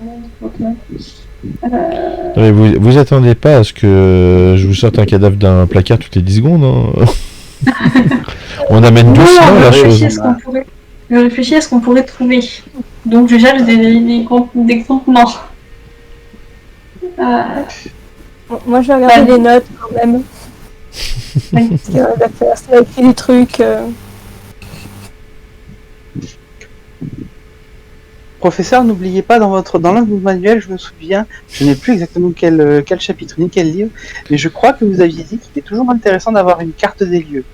mais vous attendez pas à ce que je vous sorte un cadavre d'un placard toutes les 10 secondes, hein. On amène doucement la chose. Je réfléchis à ce qu'on pourrait trouver. Donc je cherche des contenants. Moi, je vais regarder les notes quand même. Parce qu'il y a rien à faire, c'est écrit des trucs. Professeur, n'oubliez pas dans l'un de vos manuels, je me souviens, je n'ai plus exactement quel chapitre ni quel livre, mais je crois que vous aviez dit qu'il est toujours intéressant d'avoir une carte des lieux.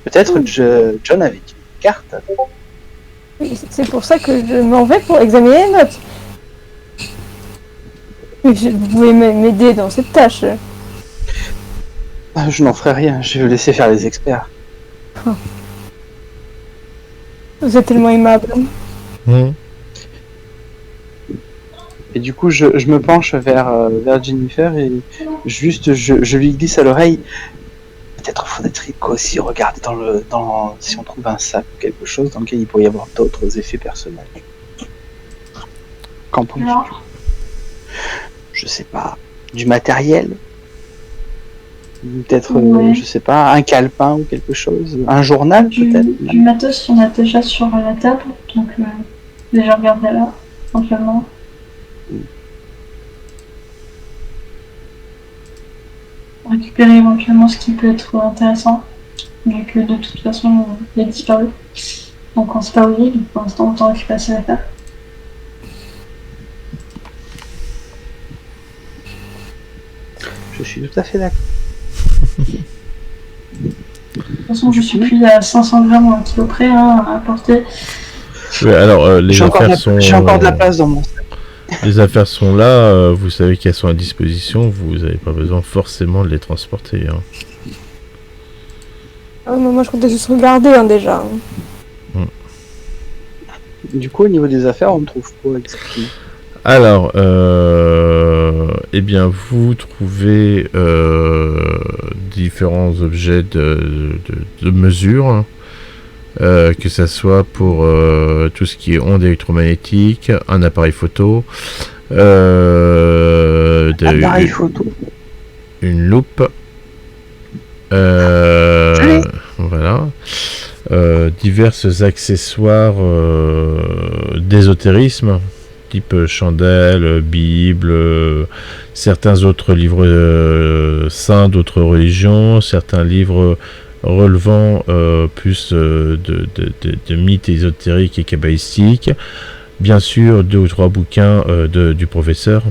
Peut-être John avait une carte. Oui, c'est pour ça que je m'en vais pour examiner les notes. Mais vous pouvez m'aider dans cette tâche. Je n'en ferai rien, je vais laisser faire les experts. Vous êtes tellement aimable. Et du coup, je me penche vers Jennifer et juste je lui glisse à l'oreille. Peut-être faudrait-il aussi regarder si on trouve un sac ou quelque chose dans lequel il pourrait y avoir d'autres effets personnels. Qu'en pense-tu? Je sais pas, du matériel, peut-être, ouais. Je sais pas, un calepin ou quelque chose, un journal peut-être. Du matos, on a déjà sur la table, donc déjà regardez là, éventuellement. Récupérer éventuellement ce qui peut être intéressant, vu que de toute façon il a disparu. Donc on sait pas où il est, donc pour l'instant autant récupérer ses affaires. Je suis tout à fait d'accord. De toute façon, je suis plus à 500 grammes ou 1 kilo près à porter. Ouais, alors, j'ai encore de la place dans mon sac. Les affaires sont là, vous savez qu'elles sont à disposition, vous n'avez pas besoin forcément de les transporter. Moi, je comptais juste regarder déjà. Du coup, au niveau des affaires, on trouve quoi exactement? Alors, eh bien, vous trouvez différents objets de mesure, que ça soit pour tout ce qui est ondes électromagnétiques, un appareil photo, photo, une loupe, voilà. Diverses accessoires d'ésotérisme, type Chandelle, Bible, certains autres livres saints d'autres religions, certains livres relevant plus de mythes ésotériques et kabbalistiques. Bien sûr, 2 ou 3 bouquins du professeur.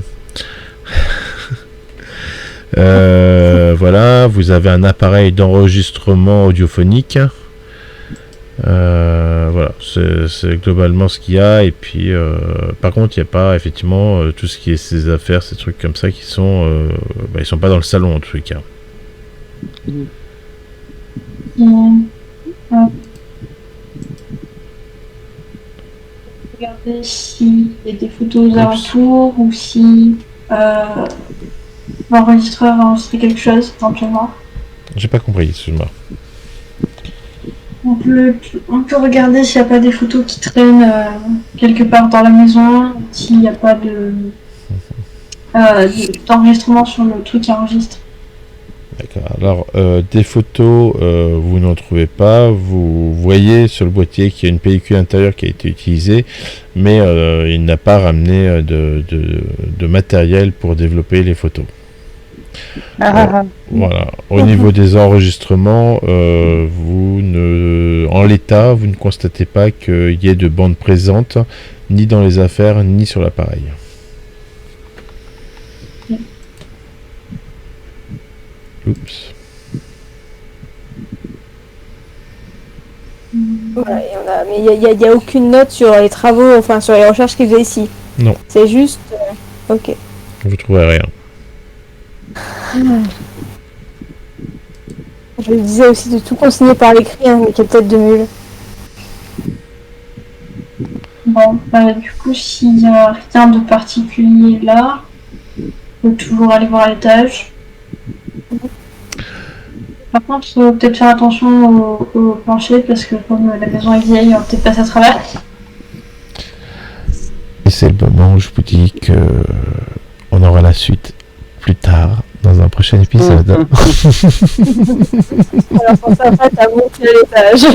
Voilà, vous avez un appareil d'enregistrement audiophonique. Voilà, c'est globalement ce qu'il y a. Et puis, par contre, il n'y a pas effectivement tout ce qui est ces affaires, ces trucs comme ça qui sont, ils sont pas dans le salon en tous les cas. Regardez s'il y a des photos aux alentours ou si l'enregistreur a enregistré quelque chose éventuellement. J'ai pas compris, excuse-moi. On peut regarder s'il n'y a pas des photos qui traînent quelque part dans la maison, s'il n'y a pas d'enregistrement sur le truc qui enregistre. D'accord. Alors, des photos, vous n'en trouvez pas. Vous voyez sur le boîtier qu'il y a une pellicule intérieure qui a été utilisée, mais il n'a pas ramené de matériel pour développer les photos. Voilà. Au niveau des enregistrements, en l'état, vous ne constatez pas qu'il y ait de bandes présentes, ni dans les affaires, ni sur l'appareil. Oups. Voilà, mais il n'y a aucune note sur les travaux, enfin sur les recherches qu'il faisait ici. Non. C'est juste... ok. Vous trouverez rien. Je lui disais aussi de tout consigner par l'écrit, hein, mais quelle tête de mule. Bon, du coup, s'il n'y a rien de particulier là, on peut toujours aller voir à l'étage. Par contre, il faut peut-être faire attention au plancher parce que comme la maison est vieille, on va peut-être passer à travers. Et c'est le moment où je vous dis que on aura la suite plus tard dans un prochain épisode. Alors pour ça, t'as monté à l'étage.